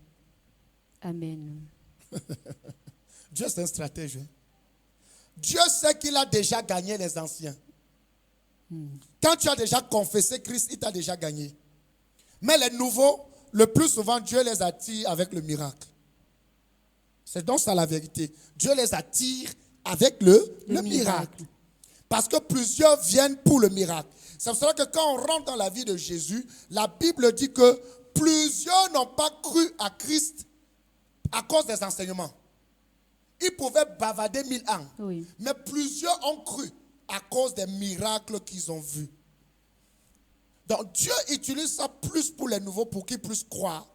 Amen. Dieu, c'est un stratège. Hein? Dieu sait qu'il a déjà gagné les anciens. Quand tu as déjà confessé Christ, il t'a déjà gagné. Mais les nouveaux, le plus souvent, Dieu les attire avec le miracle. C'est donc ça la vérité. Dieu les attire avec le miracle. Parce que plusieurs viennent pour le miracle. C'est pour cela que quand on rentre dans la vie de Jésus, la Bible dit que plusieurs n'ont pas cru à Christ à cause des enseignements. Ils pouvaient bavarder 1000 ans. Oui. Mais plusieurs ont cru à cause des miracles qu'ils ont vus. Donc Dieu utilise ça plus pour les nouveaux pour qu'ils puissent croire.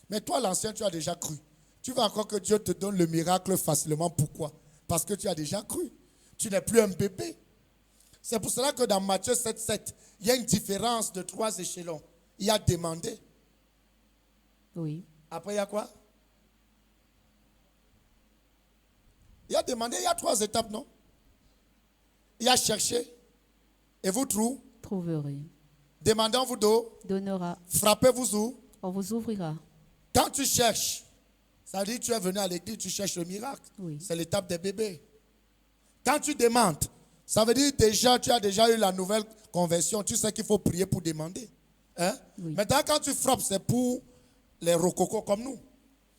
Mais toi, l'ancien, tu as déjà cru. Tu veux encore que Dieu te donne le miracle facilement. Pourquoi? Parce que tu as déjà cru. Tu n'es plus un bébé. C'est pour cela que dans Matthieu 7,7, il y a une différence de 3 échelons. Il y a demandé. Oui. Après, il y a quoi? Il y a demandé, il y a 3 étapes, non? Il y a cherché. Et vous trouverez. Demandez, on vous donnera. Frappez, vous ouvrez. On vous ouvrira. Quand tu cherches, ça veut dire que tu es venu à l'église, tu cherches le miracle. Oui. C'est l'étape des bébés. Quand tu demandes, ça veut dire déjà, tu as déjà eu la nouvelle conversion. Tu sais qu'il faut prier pour demander. Hein? Oui. Maintenant, quand tu frappes, c'est pour les rococos comme nous.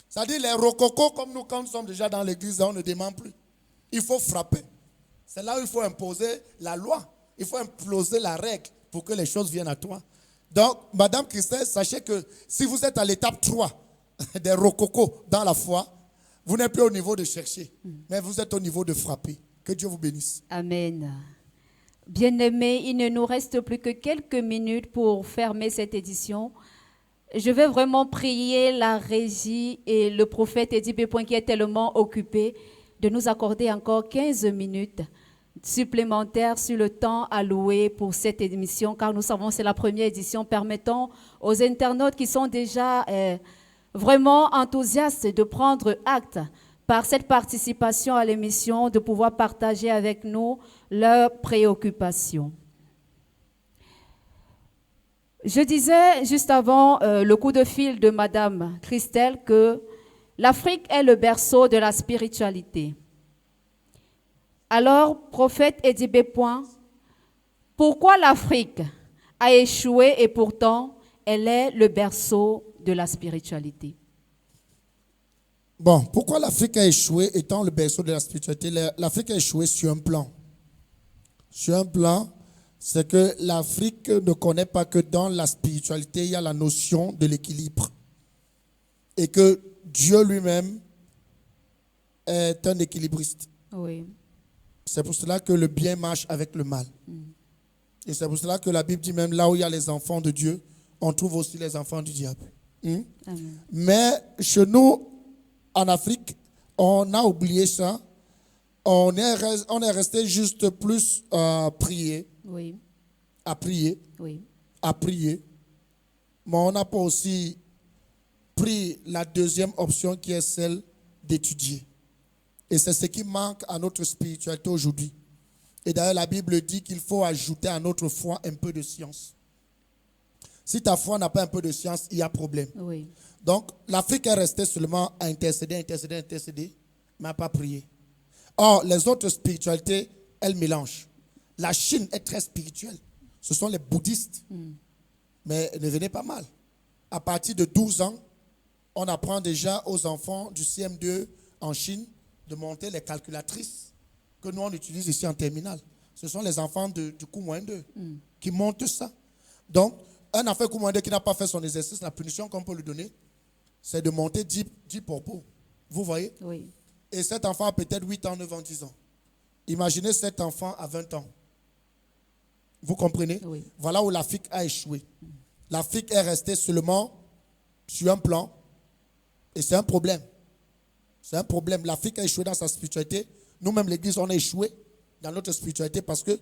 C'est-à-dire les rococos comme nous, quand nous sommes déjà dans l'église, on ne demande plus. Il faut frapper. C'est là où il faut imposer la loi. Il faut imposer la règle pour que les choses viennent à toi. Donc, Madame Christelle, sachez que si vous êtes à l'étape 3 des rococos dans la foi, vous n'êtes plus au niveau de chercher, mais vous êtes au niveau de frapper. Que Dieu vous bénisse. Amen. Bien-aimés, il ne nous reste plus que quelques minutes pour fermer cette édition. Je vais vraiment prier la régie et le prophète Eddie Bépoint qui est tellement occupé de nous accorder encore 15 minutes supplémentaires sur le temps alloué pour cette émission, car nous savons que c'est la première édition. Permettons aux internautes qui sont déjà vraiment enthousiastes de prendre acte par cette participation à l'émission, de pouvoir partager avec nous leurs préoccupations. Je disais juste avant le coup de fil de Madame Christelle que l'Afrique est le berceau de la spiritualité. Alors, prophète Eddie Bépoint, pourquoi l'Afrique a échoué et pourtant elle est le berceau de la spiritualité? Bon, pourquoi l'Afrique a échoué étant le berceau de la spiritualité? L'Afrique a échoué sur un plan. Sur un plan, c'est que l'Afrique ne connaît pas que dans la spiritualité, il y a la notion de l'équilibre. Et que Dieu lui-même est un équilibriste. Oui. C'est pour cela que le bien marche avec le mal. Et c'est pour cela que la Bible dit même là où il y a les enfants de Dieu, on trouve aussi les enfants du diable. Amen. Mais chez nous, en Afrique, on a oublié ça. On est resté juste plus à prier. Oui. À prier. Oui. À prier. Mais on n'a pas aussi pris la deuxième option qui est celle d'étudier. Et c'est ce qui manque à notre spiritualité aujourd'hui. Et d'ailleurs, la Bible dit qu'il faut ajouter à notre foi un peu de science. Si ta foi n'a pas un peu de science, il y a problème. Oui. Donc, l'Afrique est restée seulement à intercéder, mais à pas prier. Or, les autres spiritualités, elles mélangent. La Chine est très spirituelle. Ce sont les bouddhistes. Mais ne venez pas mal. À partir de 12 ans, on apprend déjà aux enfants du CM2 en Chine de monter les calculatrices que nous on utilise ici en terminale. Ce sont les enfants du cours moins 2 qui montent ça. Donc, un enfant cours moins 2 qui n'a pas fait son exercice, la punition qu'on peut lui donner, c'est de monter 10 popos. Vous voyez? Oui. Et cet enfant a peut-être 8 ans, 9 ans, 10 ans. Imaginez cet enfant à 20 ans. Vous comprenez? Oui. Voilà où l'Afrique a échoué. L'Afrique est restée seulement sur un plan. Et c'est un problème. C'est un problème. L'Afrique a échoué dans sa spiritualité. Nous-mêmes, l'Église, on a échoué dans notre spiritualité parce que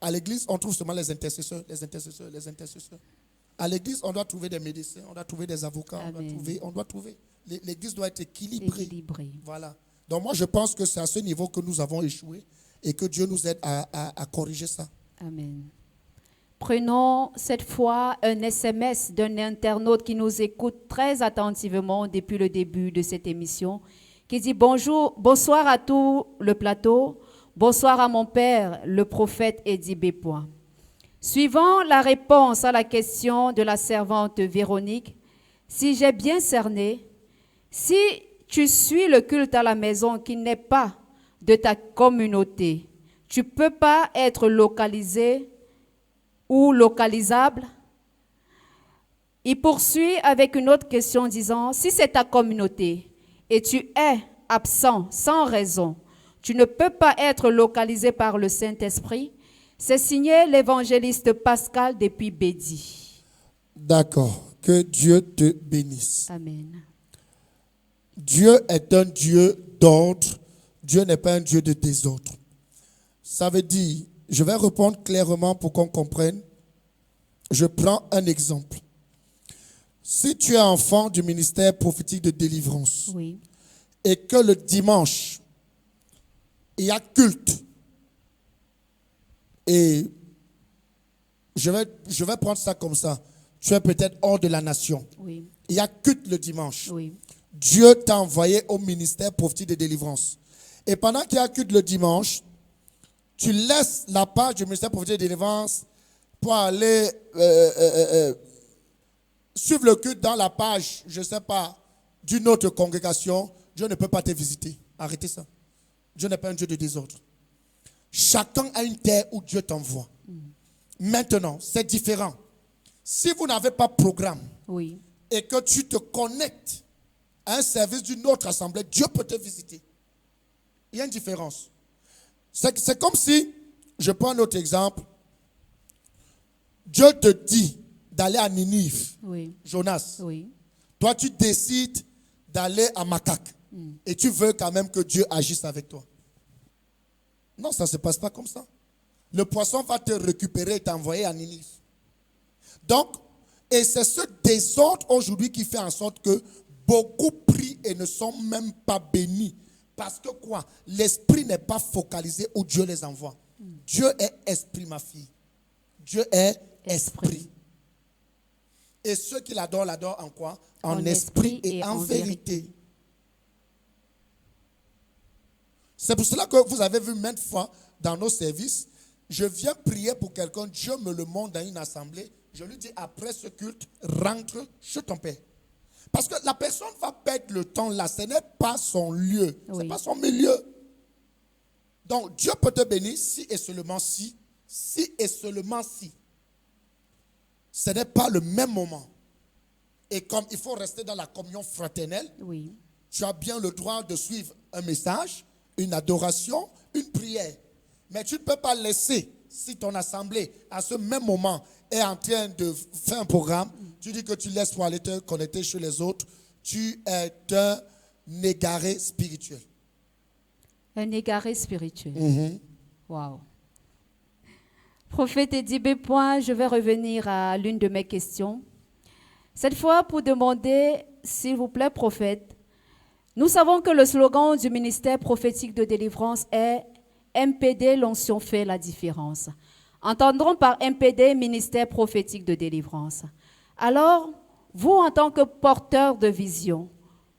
à l'église, on trouve seulement les intercesseurs. À l'église, on doit trouver des médecins, on doit trouver des avocats, on doit trouver. L'église doit être équilibrée. Voilà. Donc moi, je pense que c'est à ce niveau que nous avons échoué et que Dieu nous aide à corriger ça. Amen. Prenons cette fois un SMS d'un internaute qui nous écoute très attentivement depuis le début de cette émission, qui dit bonsoir à tout le plateau, bonsoir à mon père, le prophète Eddie Bépois. Suivant la réponse à la question de la servante Véronique, si j'ai bien cerné, si tu suis le culte à la maison qui n'est pas de ta communauté, tu ne peux pas être localisé ou localisable. Il poursuit avec une autre question disant, si c'est ta communauté et tu es absent sans raison, tu ne peux pas être localisé par le Saint-Esprit. C'est signé l'évangéliste Pascal depuis Bédi. D'accord. Que Dieu te bénisse. Amen. Dieu est un Dieu d'ordre. Dieu n'est pas un Dieu de désordre. Ça veut dire, je vais répondre clairement pour qu'on comprenne. Je prends un exemple. Si tu es enfant du ministère prophétique de délivrance et que le dimanche, il y a culte, et je vais prendre ça comme ça, tu es peut-être hors de la nation. Il y a culte le dimanche. Dieu t'a envoyé au ministère prophétique de délivrance. Et pendant qu'il y a culte le dimanche, tu laisses la page du ministère prophétique de délivrance pour aller suivre le culte dans la page, je ne sais pas, d'une autre congrégation. Dieu ne peut pas te visiter. Arrêtez ça. Dieu n'est pas un Dieu de désordre. Chacun a une terre où Dieu t'envoie. Maintenant, c'est différent. Si vous n'avez pas de programme et que tu te connectes à un service d'une autre assemblée, Dieu peut te visiter. Il y a une différence. C'est comme si, je prends un autre exemple, Dieu te dit d'aller à Ninive, Jonas. Toi, tu décides d'aller à Makak et tu veux quand même que Dieu agisse avec toi. Non, ça ne se passe pas comme ça. Le poisson va te récupérer et t'envoyer à Ninive. Donc, et c'est ce désordre aujourd'hui qui fait en sorte que beaucoup prient et ne sont même pas bénis. Parce que quoi? L'esprit n'est pas focalisé où Dieu les envoie. Dieu est esprit, ma fille. Dieu est esprit. Et ceux qui l'adorent en quoi? En esprit et en vérité. C'est pour cela que vous avez vu maintes fois dans nos services, je viens prier pour quelqu'un, Dieu me le montre dans une assemblée, je lui dis après ce culte, rentre chez ton père. Parce que la personne va perdre le temps là, ce n'est pas son lieu, ce n'est pas son milieu. Donc Dieu peut te bénir si et seulement si et seulement si. Ce n'est pas le même moment. Et comme il faut rester dans la communion fraternelle, tu as bien le droit de suivre un message, une adoration, une prière. Mais tu ne peux pas laisser, si ton assemblée, à ce même moment, est en train de faire un programme, tu dis que tu laisses pour aller te connecter chez les autres, tu es un égaré spirituel. Un égaré spirituel. Wow. Prophète Eddie Bépois, je vais revenir à l'une de mes questions. Cette fois, pour demander, s'il vous plaît, prophète, nous savons que le slogan du ministère prophétique de délivrance est « MPD, l'onction fait la différence ». Entendons par MPD, ministère prophétique de délivrance. Alors, vous, en tant que porteur de vision,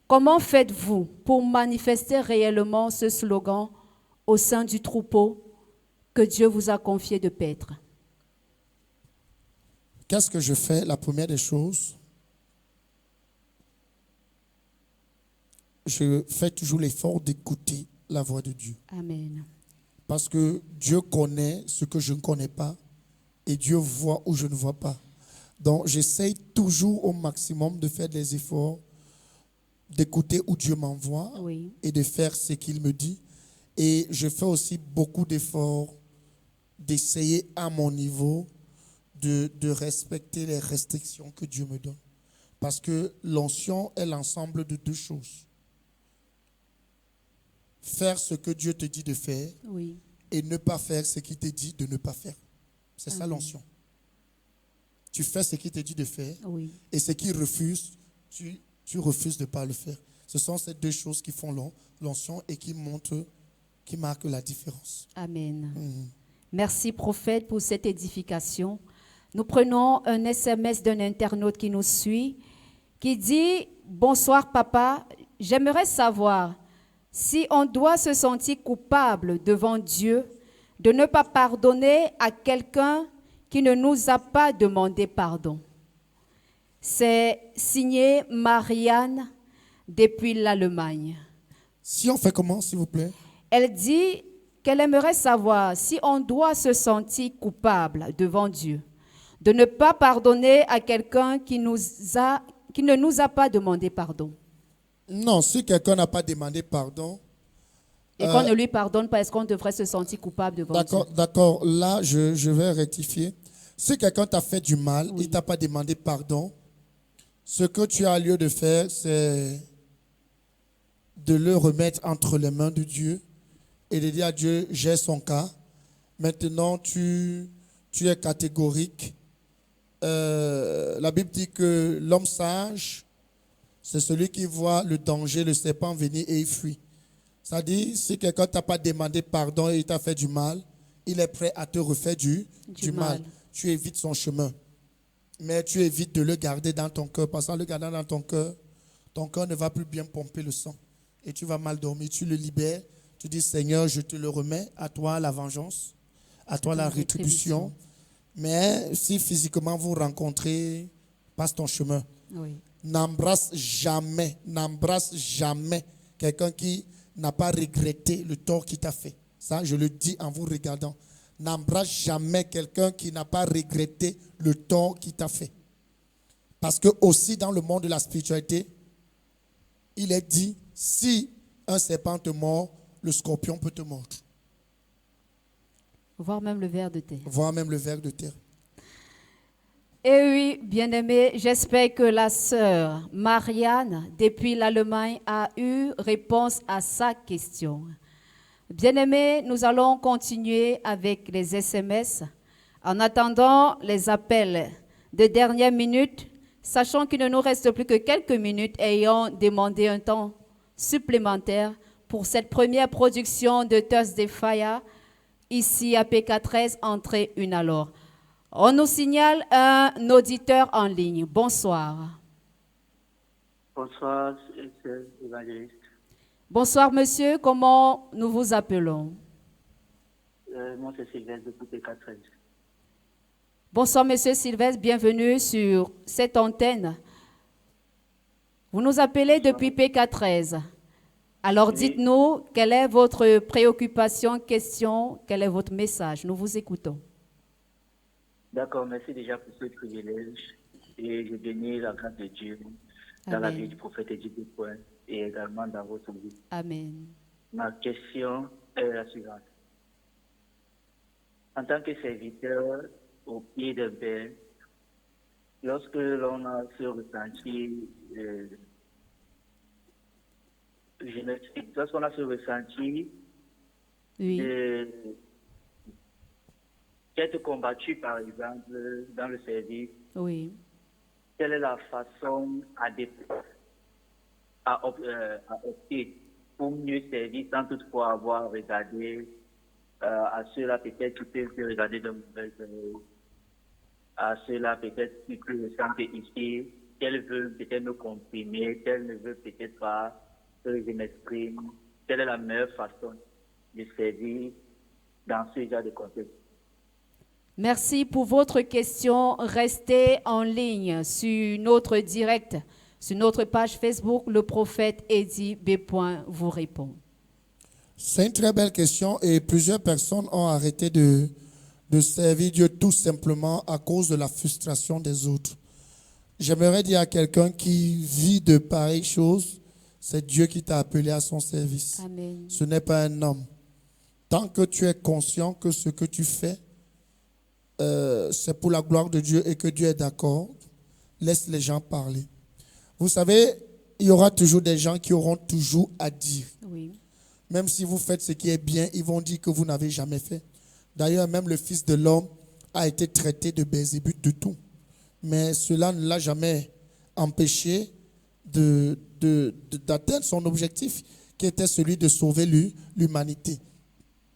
comment faites-vous pour manifester réellement ce slogan au sein du troupeau que Dieu vous a confié de paître? Qu'est-ce que je fais? La première des choses, je fais toujours l'effort d'écouter la voix de Dieu. Amen. Parce que Dieu connaît ce que je ne connais pas et Dieu voit où je ne vois pas. Donc, j'essaye toujours au maximum de faire des efforts, d'écouter où Dieu m'envoie et de faire ce qu'il me dit. Et je fais aussi beaucoup d'efforts d'essayer à mon niveau de respecter les restrictions que Dieu me donne. Parce que l'onction est l'ensemble de deux choses. Faire ce que Dieu te dit de faire et ne pas faire ce qu'il te dit de ne pas faire. C'est ça l'onction. Tu fais ce qu'il te dit de faire, et ce qu'il refuse, tu refuses de ne pas le faire. Ce sont ces deux choses qui font l'onction et qui marquent la différence. Amen. Merci, prophète, pour cette édification. Nous prenons un SMS d'un internaute qui nous suit, qui dit « Bonsoir, papa. J'aimerais savoir si on doit se sentir coupable devant Dieu de ne pas pardonner à quelqu'un qui ne nous a pas demandé pardon. » C'est signé Marianne depuis l'Allemagne. Si on fait comment, s'il vous plaît? Elle dit qu'elle aimerait savoir si on doit se sentir coupable devant Dieu de ne pas pardonner à quelqu'un qui ne nous a pas demandé pardon. Non, si quelqu'un n'a pas demandé pardon... Et qu'on ne lui pardonne pas, est-ce qu'on devrait se sentir coupable devant Dieu? D'accord, là, je vais rectifier. Si quelqu'un t'a fait du mal, il ne t'a pas demandé pardon, ce que tu as lieu de faire, c'est de le remettre entre les mains de Dieu et de dire à Dieu, j'ai son cas. Maintenant, tu es catégorique. La Bible dit que l'homme sage, c'est celui qui voit le danger, le serpent venir et il fuit. C'est-à-dire, si quelqu'un ne t'a pas demandé pardon et il t'a fait du mal, il est prêt à te refaire du mal. Tu évites son chemin. Mais tu évites de le garder dans ton cœur. Parce qu'en le gardant dans ton cœur ne va plus bien pomper le sang. Et tu vas mal dormir. Tu le libères. Tu dis, Seigneur, je te le remets. À toi la vengeance. À toi la rétribution. Mais si physiquement vous rencontrez, passe ton chemin. N'embrasse jamais quelqu'un qui n'a pas regretté le tort qu'il t'a fait. Ça, je le dis en vous regardant. N'embrasse jamais quelqu'un qui n'a pas regretté le tort qu'il t'a fait. Parce que aussi dans le monde de la spiritualité, il est dit, si un serpent te mord, le scorpion peut te mordre. Voire même le ver de terre. Voire même le ver de terre. Et oui, bien-aimé, j'espère que la sœur Marianne, depuis l'Allemagne, a eu réponse à sa question. Bien-aimé, nous allons continuer avec les SMS. En attendant les appels de dernière minute, sachant qu'il ne nous reste plus que quelques minutes ayant demandé un temps supplémentaire pour cette première production de Thursday Fire, ici à PK13, entrée 1 alors. On nous signale un auditeur en ligne. Bonsoir. Bonsoir, c'est évangéliste. Bonsoir, monsieur. Comment nous vous appelons? Moi, c'est Sylvestre depuis PK13. Bonsoir, monsieur Sylvestre. Bienvenue sur cette antenne. Vous nous appelez depuis PK13. Alors, dites-nous, quelle est votre préoccupation, question, quel est votre message? Nous vous écoutons. D'accord, merci déjà pour ce privilège. Et je bénis la grâce de Dieu dans la vie du prophète Eddy B. et également dans votre vie. Amen. Ma question est la suivante. En tant que serviteur au pied de Père, lorsque l'on a ce ressenti, lorsqu'on a ce ressenti d'être combattu, par exemple, dans le service, quelle est la façon à opter pour mieux servir sans toutefois avoir regardé à ceux-là peut-être qui peuvent se regarder de mauvaises oreilles, à ceux-là peut-être qui peuvent ressentir ici, tel veut peut-être me comprimer, tel ne veut peut-être pas que je m'exprime. Quelle est la meilleure façon de servir dans ce genre de contexte? Merci pour votre question. Restez en ligne sur notre direct, sur notre page Facebook. Le prophète Eddy B. vous répond. C'est une très belle question et plusieurs personnes ont arrêté de servir Dieu tout simplement à cause de la frustration des autres. J'aimerais dire à quelqu'un qui vit de pareilles choses, c'est Dieu qui t'a appelé à son service. Amen. Ce n'est pas un homme. Tant que tu es conscient que ce que tu fais, c'est pour la gloire de Dieu et que Dieu est d'accord, laisse les gens parler. Vous savez, il y aura toujours des gens qui auront toujours à dire. Oui. Même si vous faites ce qui est bien, ils vont dire que vous n'avez jamais fait. D'ailleurs, même le Fils de l'homme a été traité de Belzébuth, de tout. Mais cela ne l'a jamais empêché d'atteindre son objectif, qui était celui de sauver l'humanité.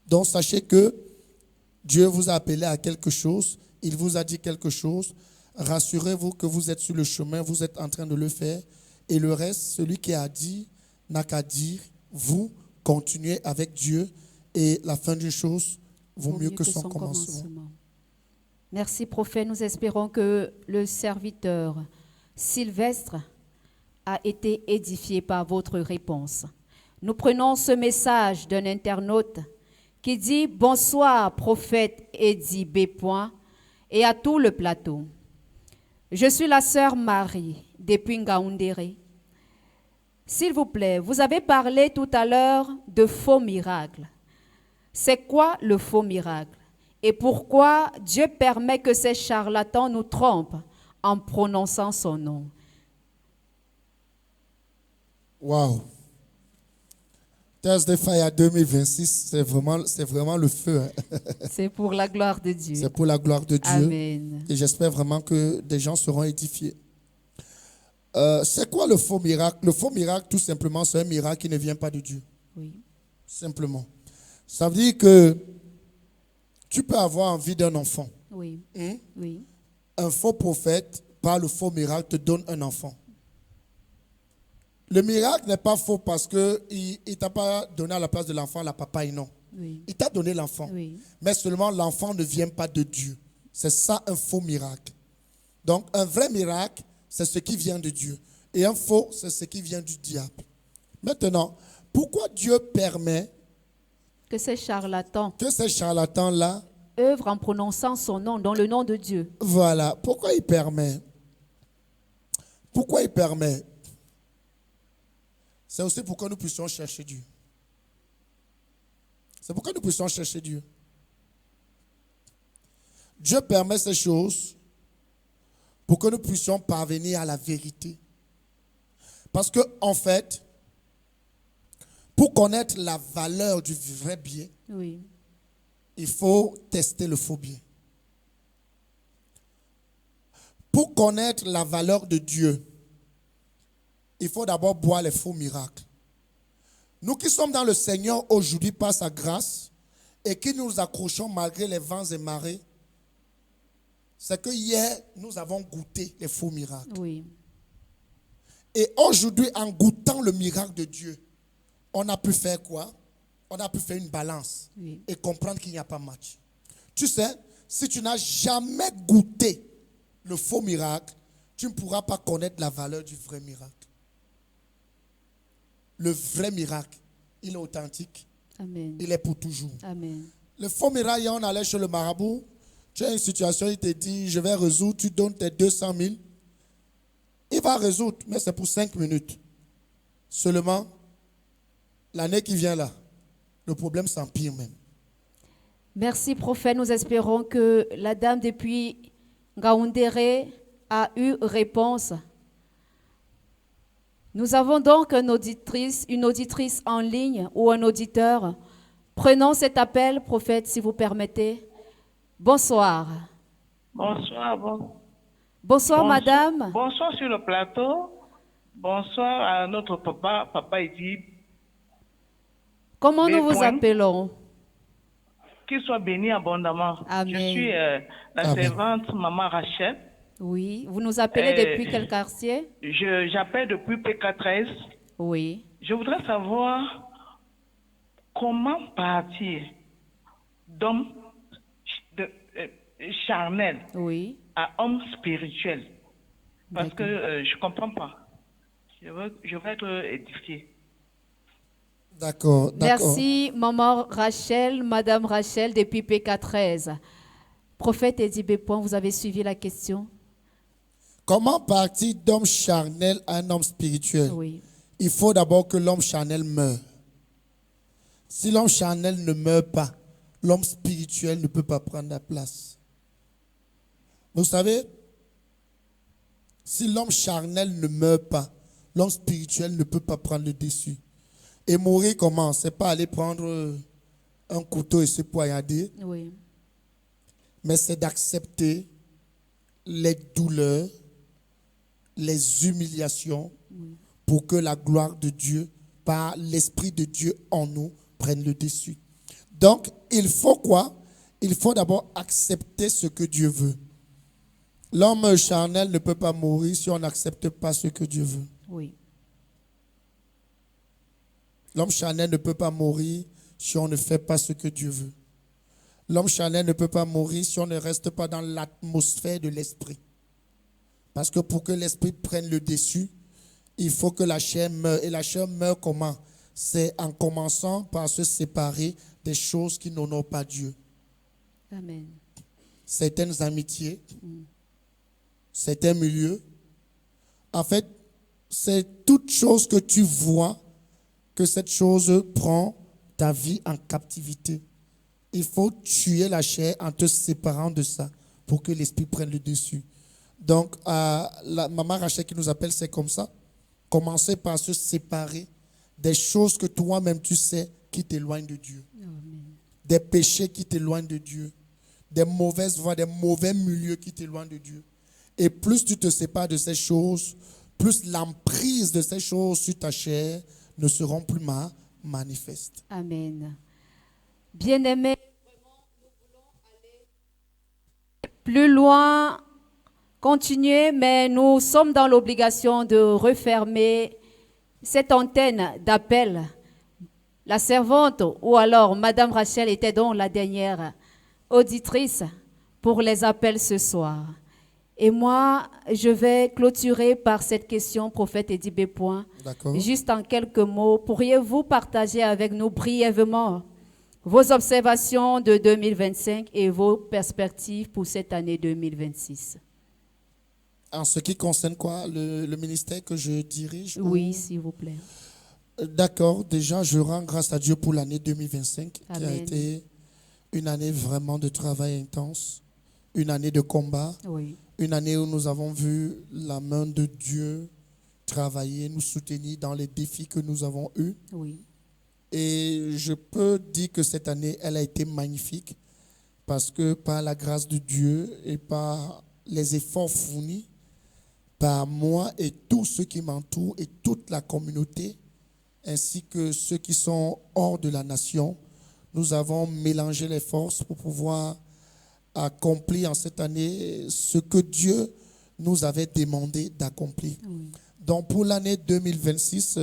Donc, sachez que Dieu vous a appelé à quelque chose, il vous a dit quelque chose. Rassurez-vous que vous êtes sur le chemin, vous êtes en train de le faire. Et le reste, celui qui a dit, n'a qu'à dire, vous continuez avec Dieu et la fin d'une chose vaut mieux que son commencement. Merci, prophète. Nous espérons que le serviteur Sylvestre a été édifié par votre réponse. Nous prenons ce message d'un internaute qui dit « Bonsoir, prophète Eddie B. et à tout le plateau. Je suis la sœur Marie depuis Ngaoundéré. S'il vous plaît, vous avez parlé tout à l'heure de faux miracles. C'est quoi le faux miracle? Et pourquoi Dieu permet que ces charlatans nous trompent en prononçant son nom? » Wow. Thursday Fire 2026, c'est vraiment le feu. Hein. C'est pour la gloire de Dieu. C'est pour la gloire de Dieu. Amen. Et j'espère vraiment que des gens seront édifiés. C'est quoi le faux miracle? Le faux miracle, tout simplement, c'est un miracle qui ne vient pas de Dieu. Oui. Simplement. Ça veut dire que tu peux avoir envie d'un enfant. Oui. Oui. Un faux prophète, par le faux miracle, te donne un enfant. Le miracle n'est pas faux parce qu'il ne t'a pas donné à la place de l'enfant la papaye, non. Oui. Il t'a donné l'enfant. Oui. Mais seulement l'enfant ne vient pas de Dieu. C'est ça un faux miracle. Donc un vrai miracle, c'est ce qui vient de Dieu. Et un faux, c'est ce qui vient du diable. Maintenant, pourquoi Dieu permet que ces charlatans-là œuvrent en prononçant son nom, dans le nom de Dieu? Voilà. Pourquoi il permet? Pourquoi il permet? C'est aussi pour que nous puissions chercher Dieu. C'est pour que nous puissions chercher Dieu. Dieu permet ces choses pour que nous puissions parvenir à la vérité. Parce que, en fait, pour connaître la valeur du vrai bien, oui, il faut tester le faux bien. Pour connaître la valeur de Dieu, il faut d'abord boire les faux miracles. Nous qui sommes dans le Seigneur aujourd'hui par sa grâce et qui nous accrochons malgré les vents et marées, c'est que hier, nous avons goûté les faux miracles. Oui. Et aujourd'hui, en goûtant le miracle de Dieu, on a pu faire quoi? On a pu faire une balance, oui, et comprendre qu'il n'y a pas match. Tu sais, si tu n'as jamais goûté le faux miracle, tu ne pourras pas connaître la valeur du vrai miracle. Le vrai miracle, il est authentique. Amen. Il est pour toujours. Amen. Le faux miracle, on allait chez le marabout, tu as une situation, il te dit, je vais résoudre, tu donnes tes 200 000. Il va résoudre, mais c'est pour 5 minutes. Seulement, l'année qui vient là, le problème s'empire même. Merci, prophète. Nous espérons que la dame depuis Ngaoundéré a eu réponse. Nous avons donc une auditrice en ligne ou un auditeur. Prenons cet appel, prophète, si vous permettez. Bonsoir. Bonsoir. Bonsoir, madame. Bonsoir sur le plateau. Bonsoir à notre papa Eddie. Comment nous vous appelons? Qu'il soit béni abondamment. Amen. Je suis la servante maman Rachel. Oui. Vous nous appelez depuis quel quartier? J'appelle depuis PK13. Oui. Je voudrais savoir comment partir d'homme charnel, oui, à homme spirituel. Parce que je ne comprends pas. Je veux être édifié. D'accord. Merci, maman Rachel, madame Rachel, depuis PK13. Prophète Eddie B. Vous avez suivi la question? Comment partir d'homme charnel à un homme spirituel? Oui. Il faut d'abord que l'homme charnel meure. Si l'homme charnel ne meurt pas, l'homme spirituel ne peut pas prendre la place. Vous savez, si l'homme charnel ne meurt pas, l'homme spirituel ne peut pas prendre le dessus. Et mourir comment? C'est pas aller prendre un couteau et se poignarder, Oui. mais c'est d'accepter les douleurs, les humiliations pour que la gloire de Dieu, par l'Esprit de Dieu en nous, prenne le dessus. Donc, il faut quoi? Il faut d'abord accepter ce que Dieu veut. L'homme charnel ne peut pas mourir si on n'accepte pas ce que Dieu veut. Oui. L'homme charnel ne peut pas mourir si on ne fait pas ce que Dieu veut. L'homme charnel ne peut pas mourir si on ne reste pas dans l'atmosphère de l'esprit. Parce que pour que l'esprit prenne le dessus, il faut que la chair meure. Et la chair meurt comment? C'est en commençant par se séparer des choses qui n'honorent pas Dieu. Amen. Certaines amitiés, certains milieux. En fait, c'est toute chose que tu vois que cette chose prend ta vie en captivité. Il faut tuer la chair en te séparant de ça pour que l'esprit prenne le dessus. Donc, la maman Rachel qui nous appelle, c'est comme ça. Commencez par se séparer des choses que toi-même tu sais qui t'éloignent de Dieu. Amen. Des péchés qui t'éloignent de Dieu. Des mauvaises voies, des mauvais milieux qui t'éloignent de Dieu. Et plus tu te sépares de ces choses, plus l'emprise de ces choses sur ta chair ne seront plus manifestes. Amen. Bien-aimés, plus loin, continuer, mais nous sommes dans l'obligation de refermer cette antenne d'appel. La servante, ou alors Madame Rachel, était donc la dernière auditrice pour les appels ce soir. Et moi, je vais clôturer par cette question, prophète Edibé Point. D'accord. Juste en quelques mots, pourriez-vous partager avec nous brièvement vos observations de 2025 et vos perspectives pour cette année 2026? En ce qui concerne quoi? Le ministère que je dirige? Oui, s'il vous plaît. D'accord. Déjà, je rends grâce à Dieu pour l'année 2025, Amen. qui a été une année vraiment de travail intense, une année de combat, Oui. une année où nous avons vu la main de Dieu travailler, nous soutenir dans les défis que nous avons eus. Oui. Et je peux dire que cette année, elle a été magnifique parce que par la grâce de Dieu et par les efforts fournis par moi et tous ceux qui m'entourent et toute la communauté, ainsi que ceux qui sont hors de la nation, nous avons mélangé les forces pour pouvoir accomplir en cette année ce que Dieu nous avait demandé d'accomplir. Oui. Donc pour l'année 2026,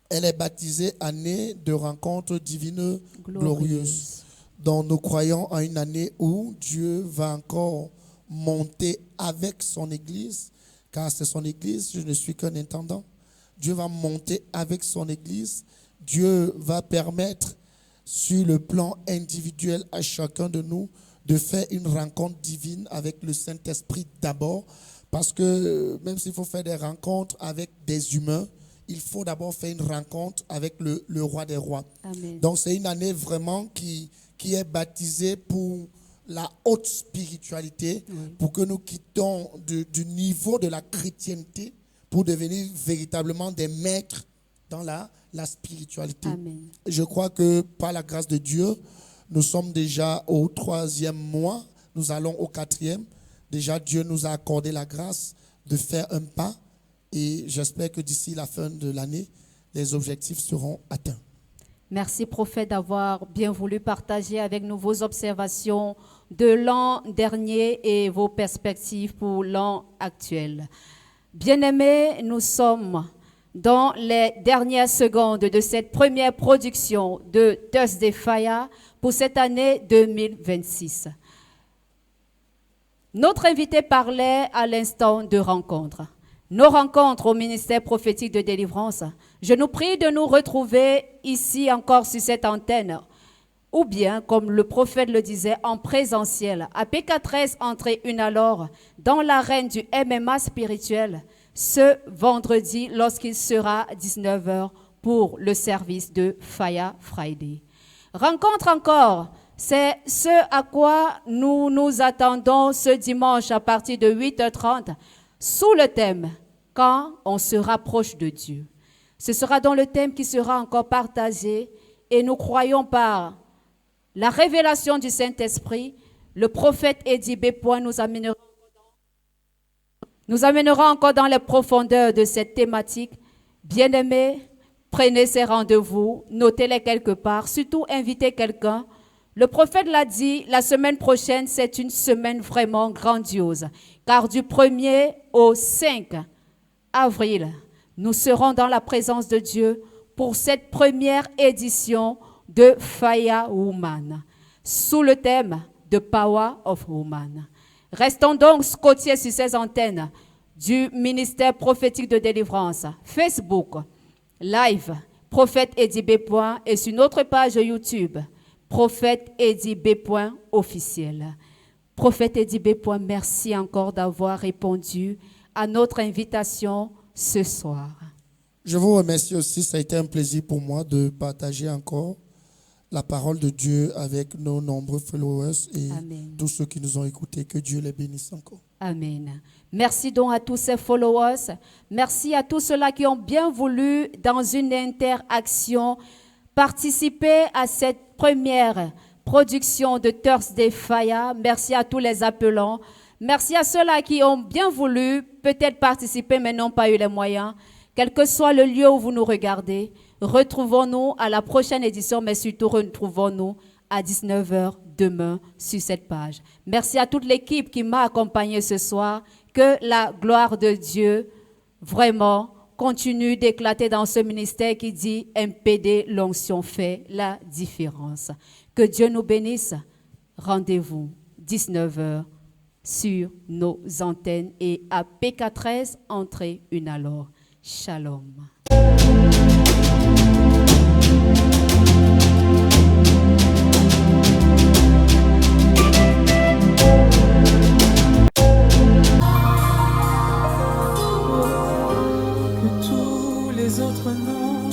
elle est baptisée année de rencontres divines glorieuses. Donc nous croyons en une année où Dieu va encore monter avec son Église, car c'est son Église, je ne suis qu'un intendant. Dieu va monter avec son Église. Dieu va permettre sur le plan individuel à chacun de nous de faire une rencontre divine avec le Saint-Esprit d'abord, parce que même s'il faut faire des rencontres avec des humains, il faut d'abord faire une rencontre avec le roi des rois. Amen. Donc c'est une année vraiment qui est baptisée pour la haute spiritualité, pour que nous quittons du niveau de la chrétienté pour devenir véritablement des maîtres dans la spiritualité. Amen. Je crois que par la grâce de Dieu, nous sommes déjà au 3e mois, nous allons au 4e. Déjà, Dieu nous a accordé la grâce de faire un pas et j'espère que d'ici la fin de l'année, les objectifs seront atteints. Merci, prophète, d'avoir bien voulu partager avec nous vos observations de l'an dernier et vos perspectives pour l'an actuel. Bien-aimés, nous sommes dans les dernières secondes de cette première production de Thursday Fire pour cette année 2026. Notre invité parlait à l'instant de rencontres. Nos rencontres au ministère prophétique de délivrance. Je nous prie de nous retrouver ici encore sur cette antenne, ou bien, comme le prophète le disait, en présentiel, à PK13, entrée 1 alors, dans l'arène du MMA spirituel, ce vendredi, lorsqu'il sera 19h pour le service de Fire Friday. Rencontre encore, c'est ce à quoi nous nous attendons ce dimanche à partir de 8h30, sous le thème « Quand on se rapproche de Dieu ». Ce sera dans le thème qui sera encore partagé et nous croyons par la révélation du Saint-Esprit, le prophète Eddie Bépoin nous amènera encore dans les profondeurs de cette thématique. Bien-aimés, prenez ces rendez-vous, notez-les quelque part, surtout invitez quelqu'un. Le prophète l'a dit, la semaine prochaine, c'est une semaine vraiment grandiose, car du 1er au 5 avril, nous serons dans la présence de Dieu pour cette première édition de Fire Woman, sous le thème The Power of Woman. Restons donc scotchés sur ces antennes du ministère prophétique de délivrance, Facebook, live, prophète Eddie Bépoin, et sur notre page YouTube, prophète Eddie Bépoin officiel. Prophète Eddie Bépoin, merci encore d'avoir répondu à notre invitation ce soir. Je vous remercie aussi, ça a été un plaisir pour moi de partager encore la parole de Dieu avec nos nombreux followers et Amen. Tous ceux qui nous ont écoutés. Que Dieu les bénisse encore. Amen. Merci donc à tous ces followers. Merci à tous ceux-là qui ont bien voulu, dans une interaction, participer à cette première production de Thursday Fire. Merci à tous les appelants. Merci à ceux-là qui ont bien voulu peut-être participer mais n'ont pas eu les moyens. Quel que soit le lieu où vous nous regardez, retrouvons-nous à la prochaine édition, mais surtout retrouvons-nous à 19h demain sur cette page. Merci à toute l'équipe qui m'a accompagné ce soir. Que la gloire de Dieu vraiment continue d'éclater dans ce ministère qui dit MPD, l'onction fait la différence. Que Dieu nous bénisse. Rendez-vous 19h sur nos antennes et à PK13, entrée 1 alors. Shalom. Que tous les autres noms